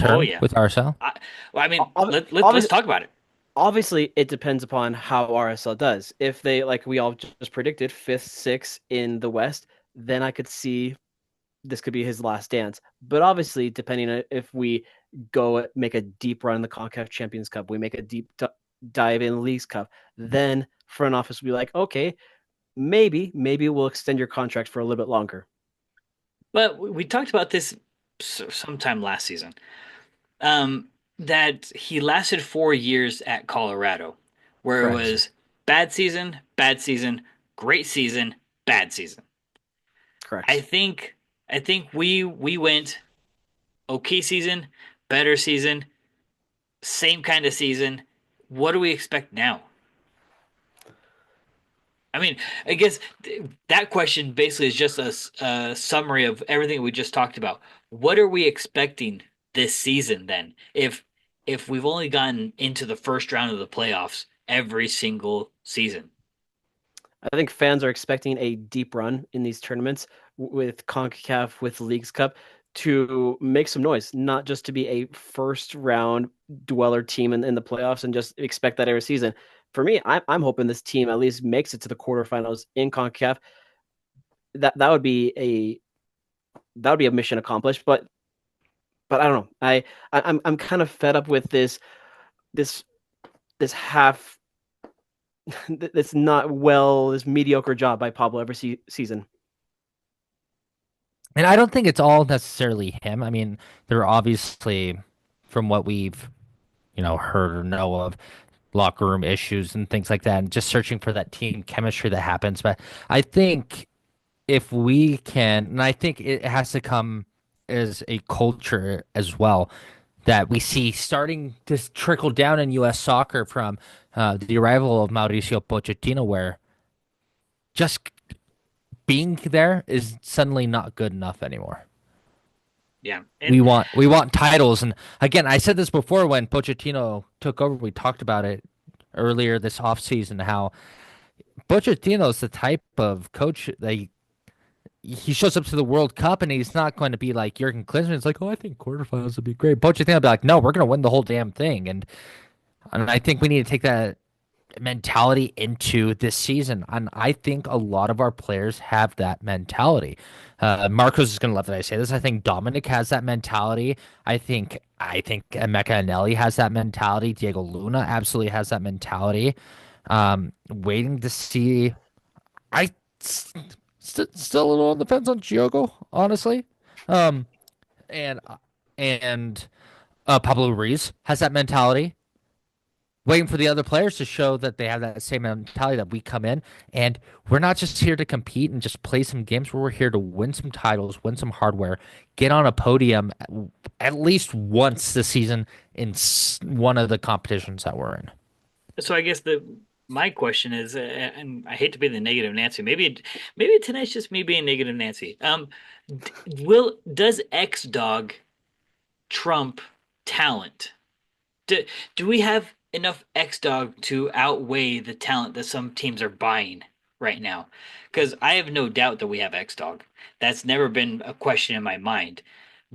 S2: Oh
S1: term
S2: yeah.
S1: with RSL?
S2: Well, I mean, let's
S3: Obviously,
S2: talk about it.
S3: obviously, it depends upon how RSL does. If they, like we all just predicted, fifth, sixth in the West, then I could see this could be his last dance. But obviously, depending on if we go make a deep run in the CONCACAF Champions Cup, we make a dive in the Leagues Cup, then front office will be like, okay, maybe we'll extend your contract for a little bit longer.
S2: But we talked about this sometime last season. That he lasted 4 years at Colorado, where it
S1: Correct.
S2: was bad season, great season, bad season. I
S3: Correct.
S2: think I think we went okay season, better season, same kind of season. What do we expect now? I mean, I guess that question basically is just a summary of everything we just talked about. What are we expecting this season then? If we've only gotten into the first round of the playoffs every single season.
S3: I think fans are expecting a deep run in these tournaments with CONCACAF, with Leagues Cup, to make some noise, not just to be a first round dweller team in the playoffs and just expect that every season. For me, I'm hoping this team at least makes it to the quarterfinals in CONCACAF. That would be a mission accomplished. But I don't know. I'm kind of fed up with this this half this not well this mediocre job by Pablo every season.
S1: And I don't think it's all necessarily him. I mean, there are obviously, from what we've, heard or know of, locker room issues and things like that, and just searching for that team chemistry that happens. But I think if we can, and I think it has to come as a culture as well that we see starting to trickle down in U.S. soccer from the arrival of Mauricio Pochettino, where just being there is suddenly not good enough anymore.
S2: Yeah.
S1: We
S2: And
S1: want we want titles, and again, I said this before when Pochettino took over. We talked about it earlier this offseason how Pochettino is the type of coach that he shows up to the World Cup and he's not going to be like Jurgen Klinsmann. It's like, oh, I think quarterfinals would be great. Pochettino will be like, no, we're going to win the whole damn thing, and I think we need to take that mentality into this season. And I think a lot of our players have that mentality. Marcos is going to love that I say this. I think Dominic has that mentality. I think Emeka Anelli has that mentality. Diego Luna absolutely has that mentality. Waiting to see. I still a little on the fence on Giogo, honestly. Um, and and Pablo Ruiz has that mentality, waiting for the other players to show that they have that same mentality that we come in and we're not just here to compete and just play some games. We're here to win some titles, win some hardware, get on a podium at least once this season in one of the competitions that we're in.
S2: so I guess the my question is, and I hate to be the negative Nancy. Maybe tonight's just me being negative Nancy. Will does X Dog trump talent? Do, do we have enough X Dog to outweigh the talent that some teams are buying right now? Because I have no doubt that we have X Dog. That's never been a question in my mind.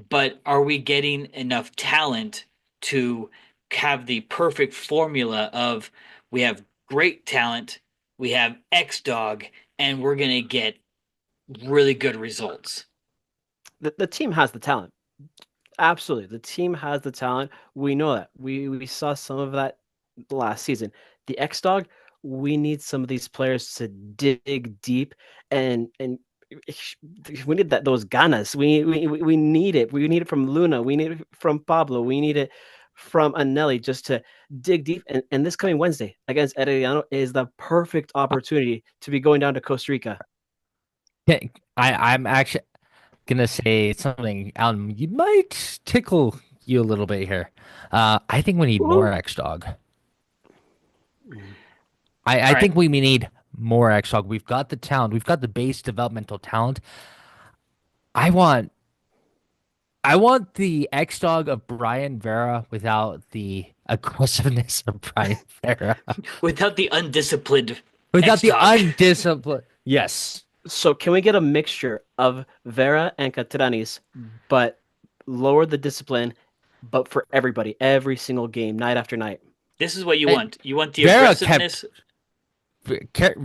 S2: But are we getting enough talent to have the perfect formula of we have great talent, we have X Dog, and we're gonna get really good results.
S3: The team has the talent. Absolutely. The team has the talent. We know that. We saw some of that last season. The X Dog, we need some of these players to dig deep and we need that those ganas. We need it. We need it from Luna. We need it from Pablo. We need it from Anelli just to dig deep. And this coming Wednesday against Herediano is the perfect opportunity to be going down to Costa Rica.
S1: I'm actually gonna say something, Alan. You might tickle you a little bit here. I think we need more
S3: Woo!
S1: X Dog.
S3: Mm.
S1: I
S2: All right.
S1: think we need more X Dog. We've got the talent. We've got the base developmental talent. I want I want the X Dog of Brian Vera without the aggressiveness of Brian Vera.
S2: Without the undisciplined
S1: Without
S2: X
S1: the
S2: Dog.
S1: undisciplined. Yes.
S3: So can we get a mixture of Vera and Catranis, but lower the discipline, but for everybody, every single game, night after night?
S2: This is what you
S1: And
S2: want. You want the
S1: Vera kept
S2: aggressiveness.
S1: Ke-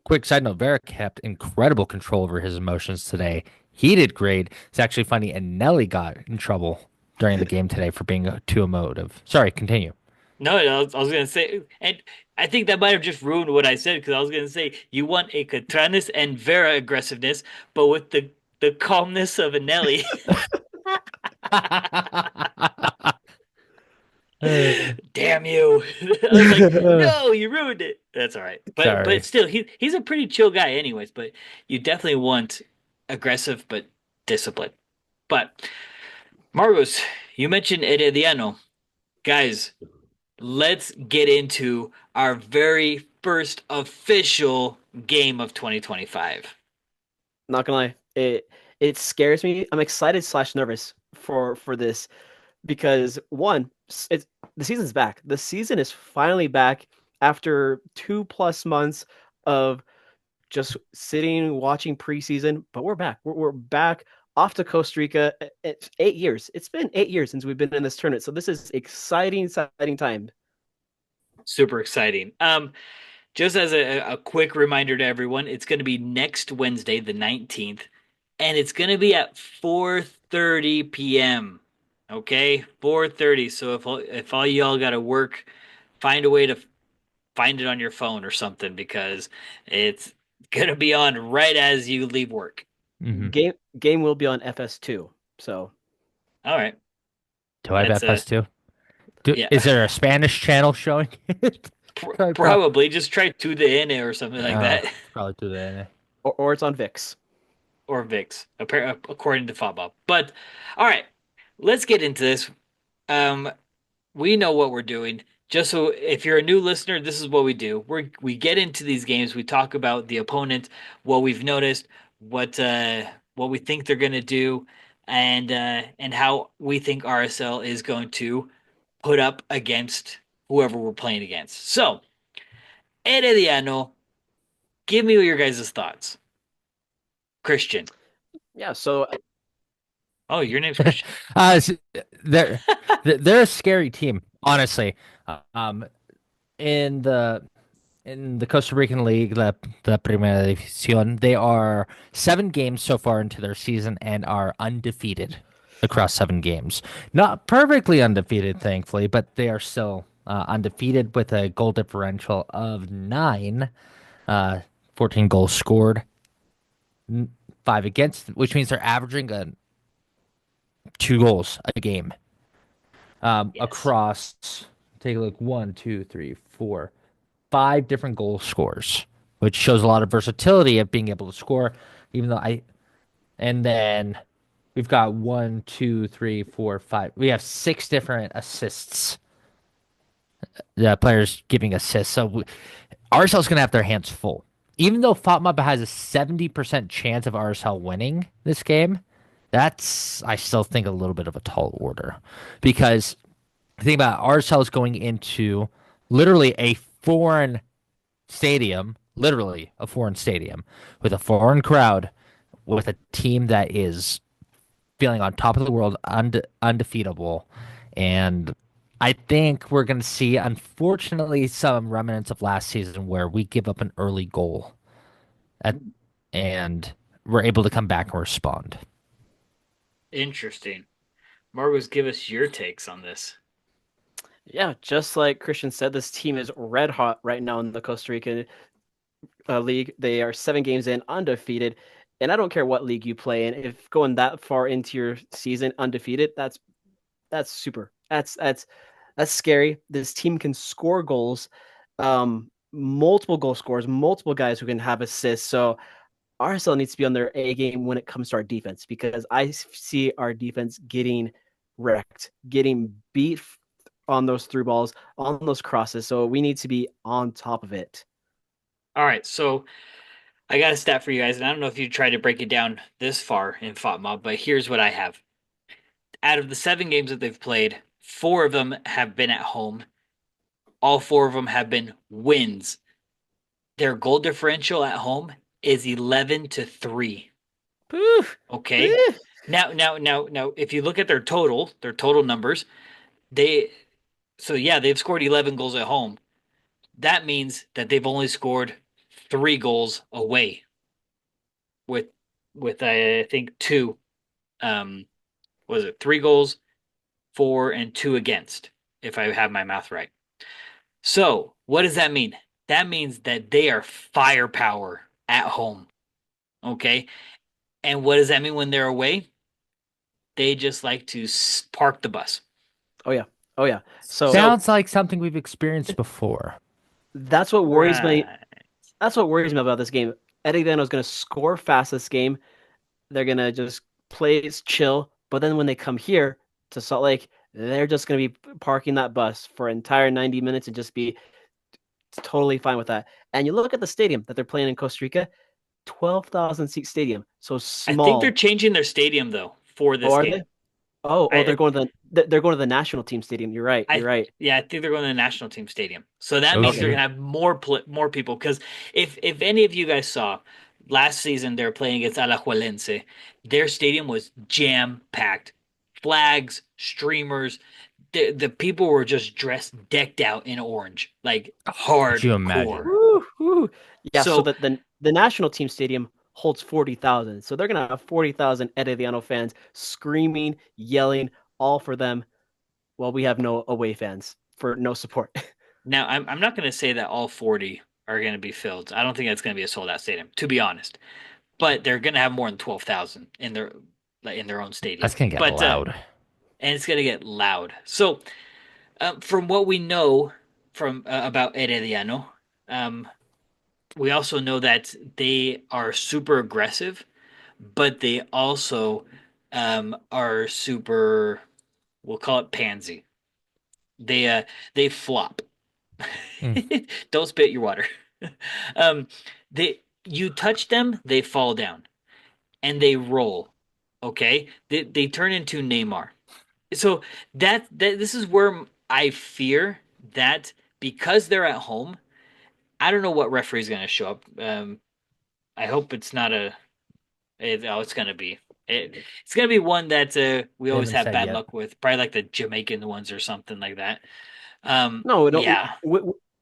S1: quick side note, Vera kept incredible control over his emotions today. He did great. It's actually funny, and Nelly got in trouble during the game today for being too emotive. Sorry, continue.
S2: No, I was gonna say, and I think that might have just ruined what I said because I was gonna say you want a Catranis and Vera aggressiveness, but with the calmness of a Nelly. Damn you! I was like, no, you ruined it. That's all right, but
S1: Sorry.
S2: still, he's a pretty chill guy, anyways. But you definitely want aggressive but disciplined. But Margos, you mentioned Herediano, guys. Let's get into our very first official game of 2025.
S3: Not gonna lie, it scares me. I'm excited slash nervous for this because one, it's the season's back. The season is finally back after 2+ months of just sitting watching preseason. But we're back. We're back off to Costa Rica. It's 8 years. It's been 8 years since we've been in this tournament. So this is exciting time.
S2: Super exciting. Just as a quick reminder to everyone, it's going to be next Wednesday, the 19th, and it's going to be at 4:30 p.m. Okay, 4:30. So if all y'all got to work, find a way to find it on your phone or something because it's going to be on right as you leave work.
S1: Hmm.
S3: Game will be on FS2. So
S2: All right.
S1: Do I have
S2: That's a
S1: FS2?
S2: yeah.
S1: Is there a Spanish channel showing it?
S2: Probably just try to the N or something like
S1: Oh,
S2: that.
S1: probably do that.
S3: or it's on VIX.
S2: Or VIX, according to Faba. But all right, let's get into this. Um, we know what we're doing. Just so if you're a new listener, this is what we do. We get into these games. We talk about the opponent, what we've noticed, what we think they're gonna do, and how we think RSL is going to put up against whoever we're playing against. So, Herediano, give me your guys' thoughts. Christian.
S3: Yeah, so
S2: Oh, your name's Christian.
S1: S- they're they're a scary team, honestly. Um, in the Costa Rican League, the Primera División, they are 7 games so far into their season and are undefeated across 7 games. Not perfectly undefeated, thankfully, but they are still undefeated with a goal differential of 9, uh, 14 goals scored, 5 against, which means they're averaging 2 goals a game.
S2: Yes.
S1: Across, take a look, 5 different goal scores, which shows a lot of versatility of being able to score. Even though and then we've got 1, 2, 3, 4, 5. We have 6 different assists. The players giving assists. So RSL's gonna have their hands full. Even though FOTMOB has a 70% chance of RSL winning this game, that's I still think a little bit of a tall order because the thing about RSL is going into literally a foreign stadium, literally a foreign stadium with a foreign crowd, with a team that is feeling on top of the world, undefeatable, and I think we're going to see, unfortunately, some remnants of last season where we give up an early goal at, and we're able to come back and respond.
S2: Interesting. Marcos, give us your takes on this.
S3: Yeah, just like Christian said, this team is red hot right now in the Costa Rican league. They are 7 games in, undefeated, and I don't care what league you play in. If going that far into your season undefeated, that's super. That's scary. This team can score goals, multiple goal scorers, multiple guys who can have assists. So RSL needs to be on their A game when it comes to our defense because I see our defense getting wrecked, getting beat on those through balls, on those crosses. So we need to be on top of it.
S2: All right, so I got a stat for you guys, and I don't know if you tried to break it down this far in FOTMOB, but here's what I have. Out of the 7 games that they've played, 4 of them have been at home. All 4 of them have been wins. Their goal differential at home is 11-3.
S3: Poof,
S2: Okay.
S3: poof.
S2: Now, if you look at their total numbers, they so yeah, they've scored 11 goals at home. That means that they've only scored 3 goals away with I think two. Was it 3 goals, 4 and 2 against, if I have my math right. So what does that mean? That means that they are firepower at home. Okay. And what does that mean when they're away? They just like to park the bus.
S3: Oh yeah, oh yeah. So
S2: So
S1: Sounds like something we've experienced before.
S3: that's what worries me.
S2: right.
S3: That's what worries me about this game. Herediano is going to score fast this game. They're going to just play chill. But then when they come here to Salt Lake, they're just going to be parking that bus for an entire 90 minutes and just be totally fine with that. And you look at the stadium that they're playing in Costa Rica, 12,000 seat stadium. So
S2: I think they're
S3: small.
S2: changing their stadium though for
S3: Oh,
S2: this
S3: are
S2: game.
S3: they? Oh,
S2: I
S3: they're going to the national team stadium. You're right. You're
S2: I
S3: right.
S2: yeah, I think they're going to the national team stadium. So that
S1: Oh
S2: means they're
S3: Okay.
S1: shoot.
S2: going to have more people. Because if any of you guys saw last season, they're playing against Alajuelense. Their stadium was jam packed, flags, streamers. The people were just dressed, decked out in orange, like
S1: Could you
S2: hardcore.
S1: imagine?
S3: Woo, woo. Yeah, so
S2: So
S3: the national team stadium holds 40,000. So they're going to have 40,000 Herediano fans screaming, yelling, all for them while we have no away fans for no support.
S2: now I'm not going to say that all 40 are going to be filled. I don't think that's going to be a sold out stadium, to be honest. But they're going to have more than 12,000 in their own
S1: That's
S2: stadium.
S1: gonna get
S2: But
S1: loud.
S2: and it's going to get loud. So from what we know from about Herediano, um, we also know that they are super aggressive, but they also are super. We'll call it pansy. They flop.
S1: Hmm.
S2: Don't spit your water. um, they you touch them, they fall down and they roll. Okay, they turn into Neymar. So that this is where I fear that because they're at home, I don't know what referee's going to show up. I hope it's not it's going to be. It's going to be one that we
S1: They
S2: always
S1: haven't
S2: have
S1: said
S2: bad
S1: yet.
S2: luck with, probably like the Jamaican ones or something like that.
S3: No, no.
S2: Yeah,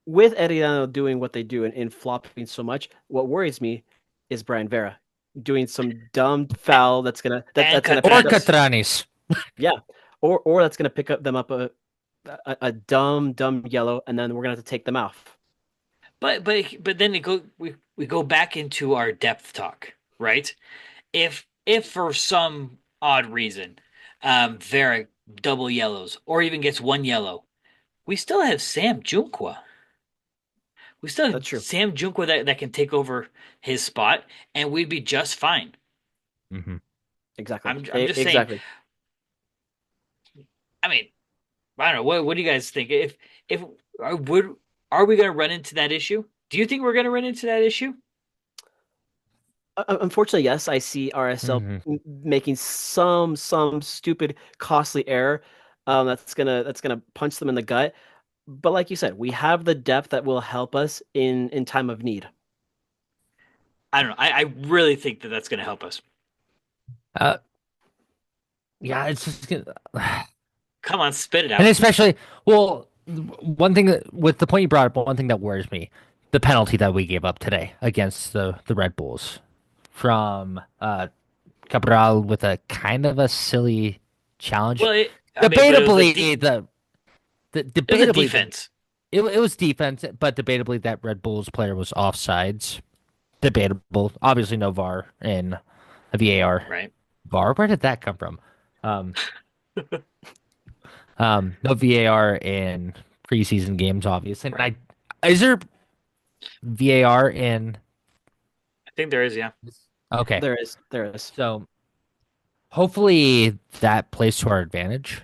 S3: With Herediano doing what they do and flopping so much, what worries me is Brian Vera doing some dumb foul
S2: and
S3: that's gonna pick
S1: Or
S3: up,
S2: Catranis.
S1: Catranis.
S3: yeah, or that's gonna pick up them up a dumb yellow, and then we're gonna have to take them off.
S2: But then we go back into our depth talk, right? If for some odd reason, Vera double yellows or even gets 1 yellow, we still have Sam Junqua. We still have
S3: That's true.
S2: Sam Junqua that can take over his spot, and we'd be just fine.
S1: Hmm.
S3: Exactly.
S2: I'm just saying.
S3: Exactly.
S2: I mean, I don't know. What do you guys think? If would are we going to run into that issue? Do you think we're going to run into that issue?
S3: Unfortunately, yes, I see RSL
S1: Hmm.
S3: making some stupid costly error that's gonna punch them in the gut. But like you said, we have the depth that will help us in time of need.
S2: I don't know. I really think that that's going to help us.
S1: Uh, yeah, it's just gonna.
S2: Come on, spit it
S1: And
S2: out.
S1: especially, well, one thing that, with the point you brought up, one thing that worries me, the penalty that we gave up today against the Red Bulls from Cabral with a kind of a silly challenge.
S2: Well, but it was a
S1: Debatably
S2: defense,
S1: it was defense, but debatably that Red Bulls player was offsides. Debatable. Obviously, no VAR in a VAR.
S2: right?
S1: VAR? Where did that come from? Um, no VAR in preseason games, obviously. And
S2: Right.
S1: is there VAR in?
S2: I think there is, yeah.
S1: Okay,
S3: There is.
S1: so hopefully that plays to our advantage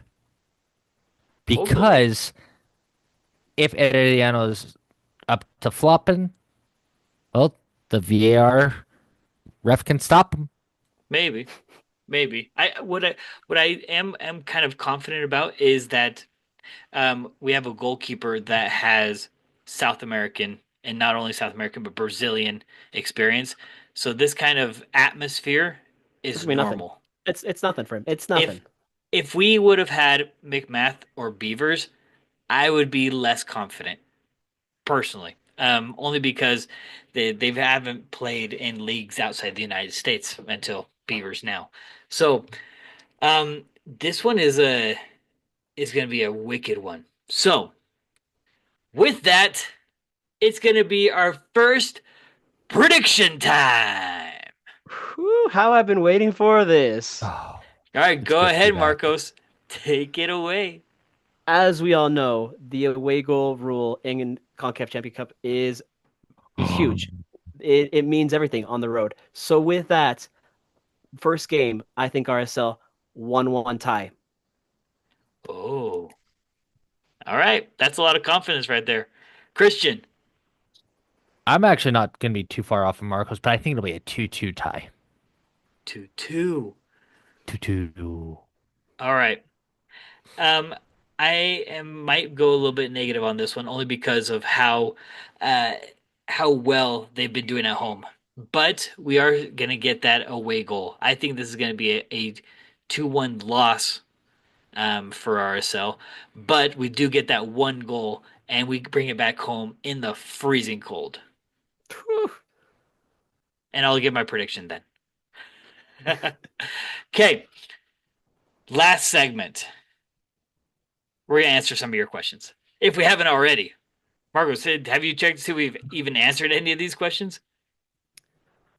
S2: Hopefully,
S1: because if Herediano is up to flopping, well, the VAR ref can stop him.
S2: maybe, maybe. What I am kind of confident about is that we have a goalkeeper that has South American and not only South American but Brazilian experience. So this kind of atmosphere
S3: It's
S2: is
S3: gonna be nothing.
S2: normal.
S3: It's nothing for him. It's
S2: If
S3: nothing.
S2: if we would have had McMath or Beavers, I would be less confident personally. Only because they haven't played in leagues outside the United States until Beavers now. So this one is going to be a wicked one. So with that, it's going to be our first prediction time.
S3: Whew, how I've been waiting for this.
S1: Oh,
S2: All right,
S1: it's
S2: go
S1: good to be
S2: ahead,
S1: back.
S2: Marcos. Take it away.
S3: As we all know, the away goal rule in CONCACAF Champion Cup is huge. It means everything on the road. So with that, first game, I think RSL 1-1 tie.
S2: Oh, all right. That's a lot of confidence right there. Christian,
S1: I'm actually not going to be too far off of Marcos, but I think it'll be a 2-2 tie.
S2: 2-2.
S1: 2-2.
S2: All right. Um, might go a little bit negative on this one only because of uh how well they've been doing at home. But we are gonna get that away goal. I think this is gonna be a 2-1 loss for RSL, but we do get that one goal and we bring it back home in the freezing cold.
S3: Whew.
S2: And I'll give my prediction then. Okay, last segment. We're gonna answer some of your questions if we haven't already. Marcos, have you checked to see if we've even answered any of these questions?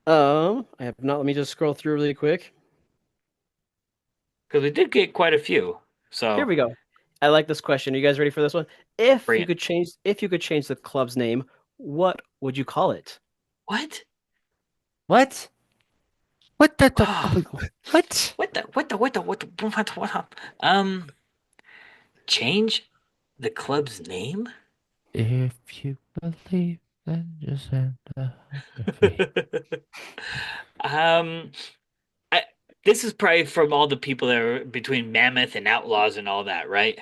S3: I have not. Let me just scroll through really quick.
S2: Because we did get quite a few.
S3: Here
S2: So
S3: we go. I like this question. Are you guys ready for this one? If
S2: bring
S3: you
S2: it.
S3: could change the club's name, what would you call it?
S2: What?
S1: What? What
S2: Oh,
S1: what?
S2: what? Change the club's name?
S1: If you believe, then just send your feet.
S2: um, I, this is probably from all the people that are between Mammoth and Outlaws and all that, right?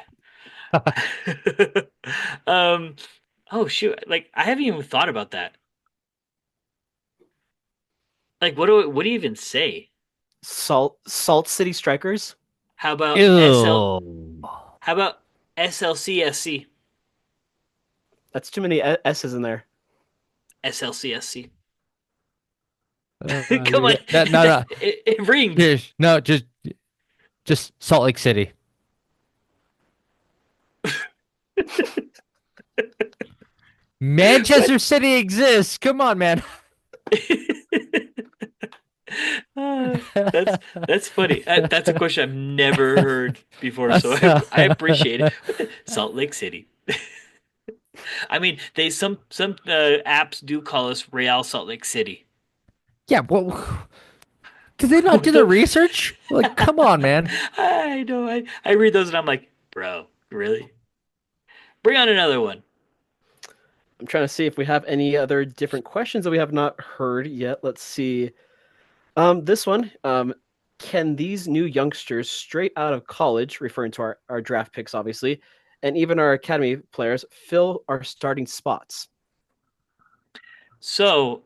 S2: um, oh shoot, like I haven't even thought about that. Like, what do you even say?
S3: Salt City Strikers.
S2: How about SL?
S1: Ew.
S2: How about SLCSC?
S3: That's too many S's in there.
S2: SLCSC. Come on,
S1: No, no, no.
S2: it rings.
S1: No, just Salt Lake City. Manchester City exists. Come on, man.
S2: Ah, that's funny. That's a question I've never heard before, so I appreciate it. Salt Lake City. I mean, they some apps do call us Real Salt Lake City.
S1: Yeah, well, did they not
S2: What
S1: do the
S2: the?
S1: research? Like, come on, man.
S2: I know. I read those and I'm like, bro, really? Bring on another one.
S3: I'm trying to see if we have any other different questions that we have not heard yet. Let's see. This one. Can these new youngsters straight out of college, referring to our draft picks, obviously, and even our academy players, fill our starting spots?
S2: So,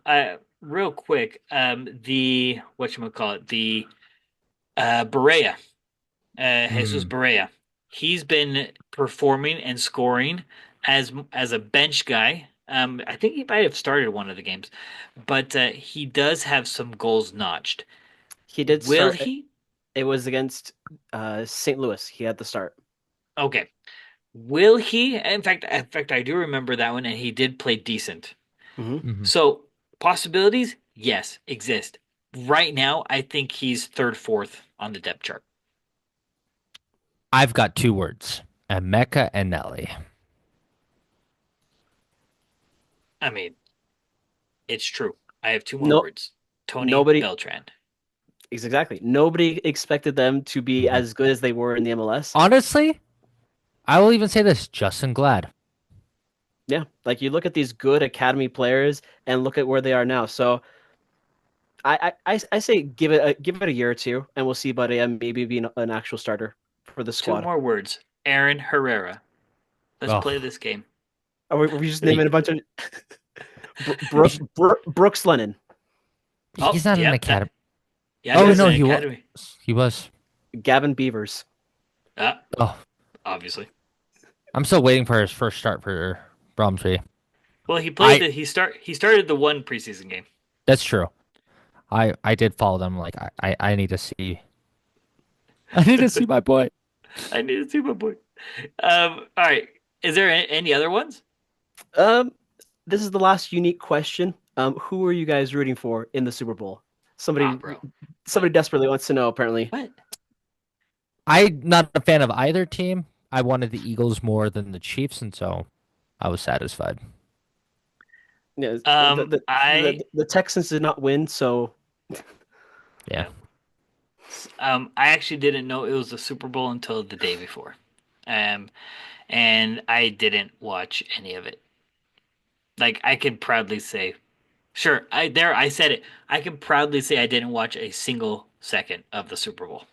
S2: real quick, the whatchamacallit, the Berea, Jesus
S1: Hmm.
S2: Berea. he's been performing and scoring as a bench guy. I think he might have started one of the games, but he does have some goals notched.
S3: He did
S2: Will
S3: start.
S2: he?
S3: It was against St. Louis. He had the start.
S2: Okay. Will he? In fact, I do remember that one, and he did play decent.
S3: Hmm.
S1: Mhm.
S2: So possibilities, yes, exist. Right now, I think he's third, fourth on the depth chart.
S1: I've got two words: Emeka and Nelly.
S2: I mean, it's true. I have two more
S3: No,
S2: words. Tony
S3: nobody
S2: Beltran.
S3: exactly. Nobody expected them to be
S1: Mhm.
S3: as good as they were in the MLS.
S1: Honestly, I will even say this: Justin Glad.
S3: Yeah, like you look at these good academy players and look at where they are now. So I say give it a year or two, and we'll see Buddy maybe being an actual starter for the
S2: Two
S3: squad.
S2: more words. Aaron Herrera. Let's play
S1: Oh,
S2: this game.
S3: Are we just
S1: he-
S3: naming a bunch of Brooks Lennon,
S2: Oh,
S1: he's not an
S2: yep,
S1: academy.
S2: yeah, he
S1: Oh
S2: was
S1: no,
S2: an
S1: he was.
S2: academy.
S1: He was.
S3: Gavin Beavers?
S2: Uh,
S1: Oh,
S2: obviously.
S1: I'm still waiting for his first start for Bromsby.
S2: Well, he played
S1: I.
S2: the he started the one preseason game.
S1: That's true. I did follow them. Like I need to see. I need to see my boy.
S2: I need to see my boy. All right. Is there any other ones?
S3: Um, this is the last unique question. Who are you guys rooting for in the Super Bowl?
S2: Ah,
S3: Somebody
S2: bro.
S3: somebody desperately wants to know. Apparently,
S2: What?
S1: I'm not a fan of either team. I wanted the Eagles more than the Chiefs, and so I was satisfied.
S3: yeah,
S2: I
S3: the Texans did not win, so
S1: Yeah.
S2: yeah. I actually didn't know it was the Super Bowl until the day before. Um, and I didn't watch any of it. Like I can proudly say, sure, I said it. I can proudly say I didn't watch a single second of the Super Bowl,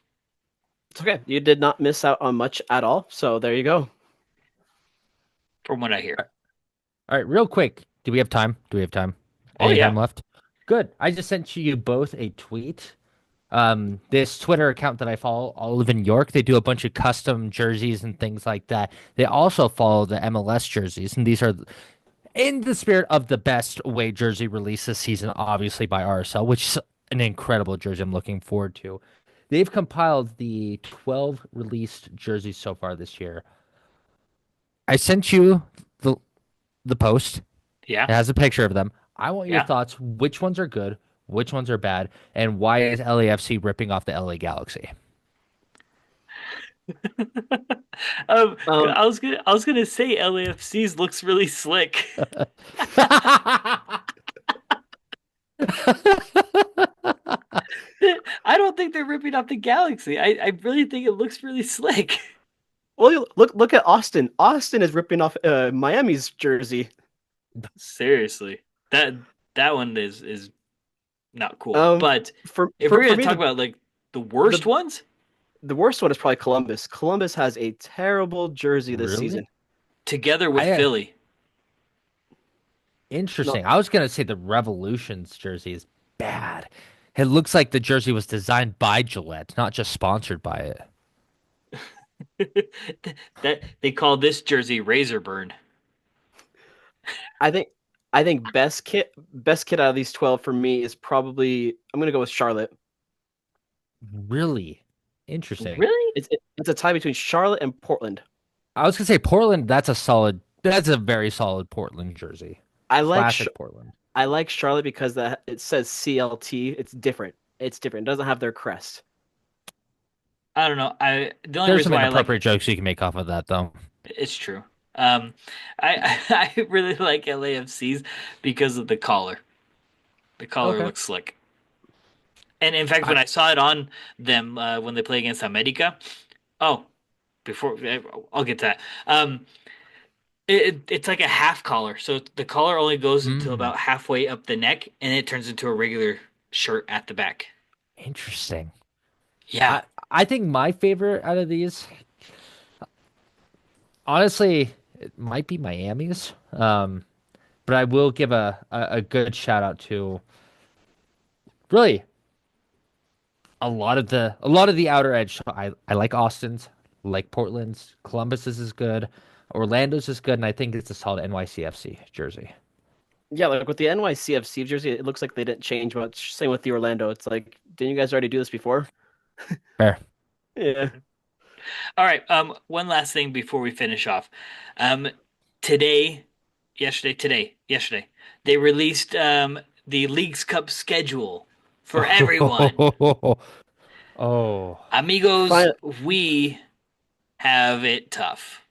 S3: it's okay. You did not miss out on much at all. So there you go.
S2: from what I hear.
S1: All right, real quick. Do we have time? Do we have time?
S2: Oh
S1: Any time
S2: yeah.
S1: left? Good. I just sent you both a tweet. This Twitter account that I follow, all live in York. They do a bunch of custom jerseys and things like that. They also follow the MLS jerseys, and these are in the spirit of the best away jersey release this season, obviously by RSL, which is an incredible jersey I'm looking forward to. They've compiled the 12 released jerseys so far this year. I sent you the the post.
S2: Yeah.
S1: It has a picture of them. I want your
S2: Yeah.
S1: thoughts. Which ones are good? Which ones are bad? And why is LAFC ripping off the LA Galaxy?
S3: Um,
S2: I was gonna say LAFC's looks really slick. I don't think they're ripping off the Galaxy. I really think it looks really slick.
S3: well, look at Austin. Austin is ripping off Miami's jersey.
S2: Seriously. That that one is not cool.
S3: Um,
S2: But if we're
S3: for
S2: gonna
S3: me,
S2: talk about like the worst
S3: the
S2: ones,
S3: the worst one is probably Columbus. Columbus has a terrible jersey this
S1: Really?
S3: season.
S2: together with
S1: I
S2: Philly.
S3: No,
S1: Interesting. I was gonna say the Revolutions jersey is bad. It looks like the jersey was designed by Gillette, not just sponsored by it.
S2: That they call this jersey Razor Burn.
S3: I think best kit out of these 12 for me is probably I'm gonna go with Charlotte.
S1: Really interesting.
S2: Really?
S3: It's a tie between Charlotte and Portland.
S1: I was gonna say Portland. That's a solid. That's a very solid Portland jersey.
S3: I like
S1: Classic Portland.
S3: I like Charlotte because it says CLT. It's different. It's different. It doesn't have their crest.
S2: I don't know. I the only
S1: There's
S2: reason
S1: some
S2: why I like
S1: inappropriate jokes you can make off of that, though.
S2: it's true. I really like LAFC's because of the collar. The collar
S1: Okay.
S2: looks slick. And in fact,
S1: I
S2: when I saw it on them when they play against America, oh, before I'll get to that. It's like a half collar, so the collar only goes until
S1: mm,
S2: about halfway up the neck, and it turns into a regular shirt at the back.
S1: interesting.
S2: Yeah.
S1: I think my favorite out of these, honestly, it might be Miami's. But I will give a good shout out to really a lot of the outer edge. So I like Austin's. like Portland's. Columbus is good. Orlando's is good, and I think it's a solid NYCFC jersey.
S3: Yeah, like with the NYCFC jersey, it looks like they didn't change much. Same with the Orlando. It's like, didn't you guys already do this before?
S1: Fair.
S3: Yeah.
S2: All right. One last thing before we finish off. Um, today, yesterday, they released the League's Cup schedule for everyone.
S1: Oh,
S2: Amigos,
S3: Fin
S2: we have it tough.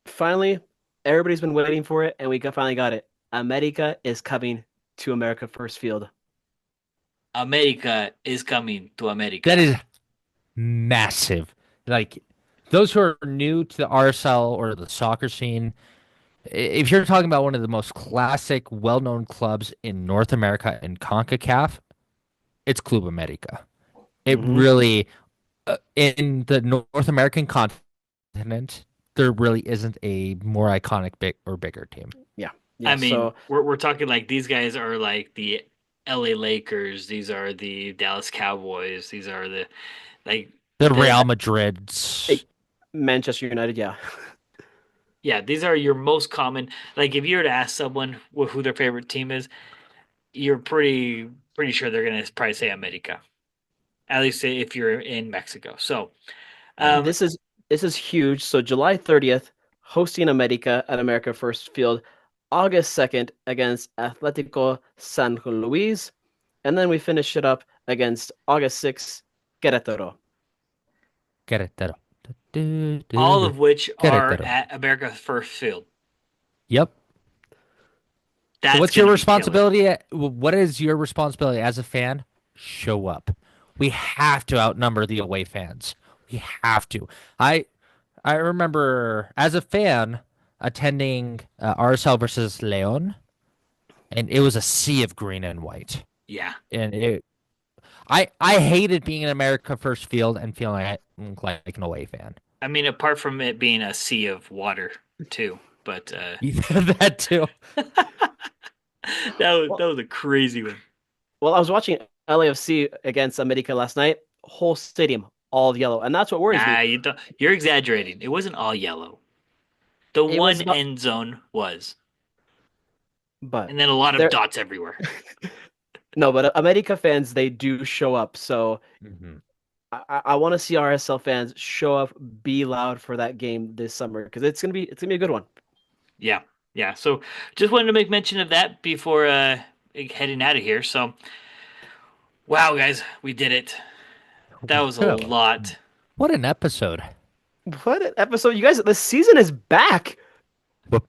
S3: Finally, everybody's been waiting for it, and finally got it. America is coming to America First Field.
S2: America is coming to
S1: that
S2: America.
S1: is massive. Like those who are new to the RSL or the soccer scene, if you're talking about one of the most classic, well-known clubs in North America and CONCACAF, it's Club America. It
S3: Hmm.
S1: really, in the North American continent, there really isn't a more iconic, big or bigger team.
S3: Yeah.
S2: I
S3: Yeah.
S2: mean,
S3: So
S2: we're talking like these guys are like the LA Lakers, these are the Dallas Cowboys, these are the like
S1: The
S2: the
S1: Real Madrids.
S3: hey, Manchester United, yeah.
S2: yeah, these are your most common. Like if you were to ask someone who their favorite team is, you're pretty sure they're gonna probably say America. At least if you're in Mexico. So, um,
S3: This is this is huge. So July 30th, hosting America at America First Field, August 2nd against Atletico San Luis, and then we finish it up against August 6th, Querétaro.
S1: Querétaro.
S2: all of which are
S1: Querétaro.
S2: at America First Field.
S1: Yep. So
S2: That's
S1: what's your
S2: gonna be killer.
S1: responsibility? What is your responsibility as a fan? Show up. We have to outnumber the away fans. We have to. I I remember as a fan attending RSL versus Leon, and it was a sea of green and white.
S2: Yeah.
S1: And I hated being in America First Field and feeling like an away fan.
S2: I mean, apart from it being a sea of water too, but
S1: That too.
S2: that
S3: Well,
S2: was a crazy one.
S3: well, I was watching LAFC against America last night. Whole stadium all yellow, and that's what worries
S2: Nah,
S3: me.
S2: you're exaggerating. It wasn't all yellow. The
S3: It was
S2: one
S3: about,
S2: end zone was,
S3: but
S2: and then a lot of
S3: there
S2: dots everywhere.
S3: no, but America fans they do show up. So
S1: Mhm.
S3: I want to see RSL fans show up, be loud for that game this summer because it's gonna be a good one.
S2: Yeah, yeah. So just wanted to make mention of that before heading out of here. So wow, guys, we did it. That was a lot.
S1: What an episode.
S3: What an episode, you guys! The season is back.
S1: But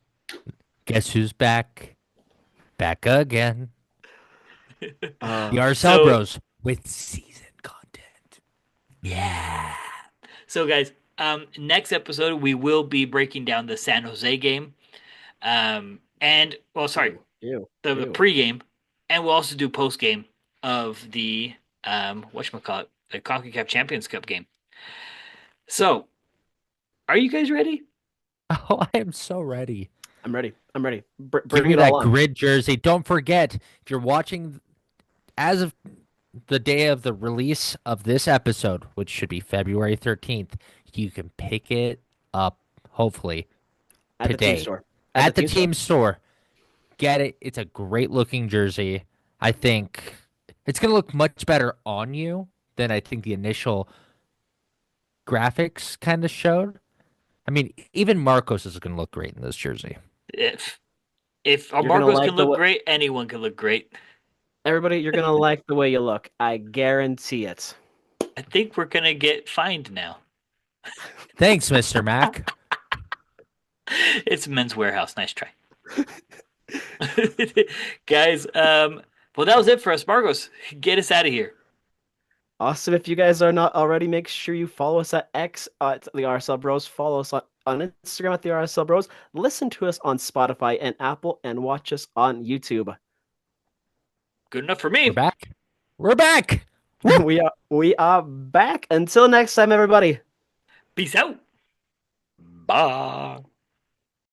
S1: guess who's back? Back again. The RSL
S2: So
S1: Bros with season content. Yeah.
S2: so guys, next episode we will be breaking down the San Jose game. And well, sorry,
S3: Ew,
S2: the
S3: ew.
S2: pregame, and we'll also do postgame of the whatchamacallit, the CONCACAF Champions Cup game. So, are you guys ready?
S1: Oh, I am so ready.
S3: I'm ready. I'm ready.
S1: Give
S3: Bring
S1: me
S3: it all
S1: that
S3: on.
S1: grid jersey. Don't forget, if you're watching as of the day of the release of this episode, which should be February 13th, you can pick it up, hopefully,
S3: At the team
S1: today
S3: store. At the
S1: at the
S3: team store.
S1: team store. Get it. It's a great looking jersey. I think it's going to look much better on you than I think the initial graphics kind of showed. I mean, even Marcos is going to look great in this jersey.
S2: If if
S3: You're gonna
S2: Marcos can
S3: like the
S2: look
S3: way
S2: great, anyone can look great.
S3: everybody. You're gonna like the way you look. I guarantee it.
S2: I think we're gonna get fined now.
S1: Thanks, Mr. Mac.
S2: It's Men's Warehouse. Nice try. Guys, well, that was it for us. Marcos, get us out of here.
S3: Awesome. If you guys are not already, make sure you follow us at X at the RSL Bros. Follow us on Instagram at the RSL Bros. Listen to us on Spotify and Apple, and watch us on YouTube.
S2: Good enough for
S1: We're
S2: me.
S1: back. We're back. Woo!
S3: We are back. Until next time, everybody.
S2: Peace out. Bye.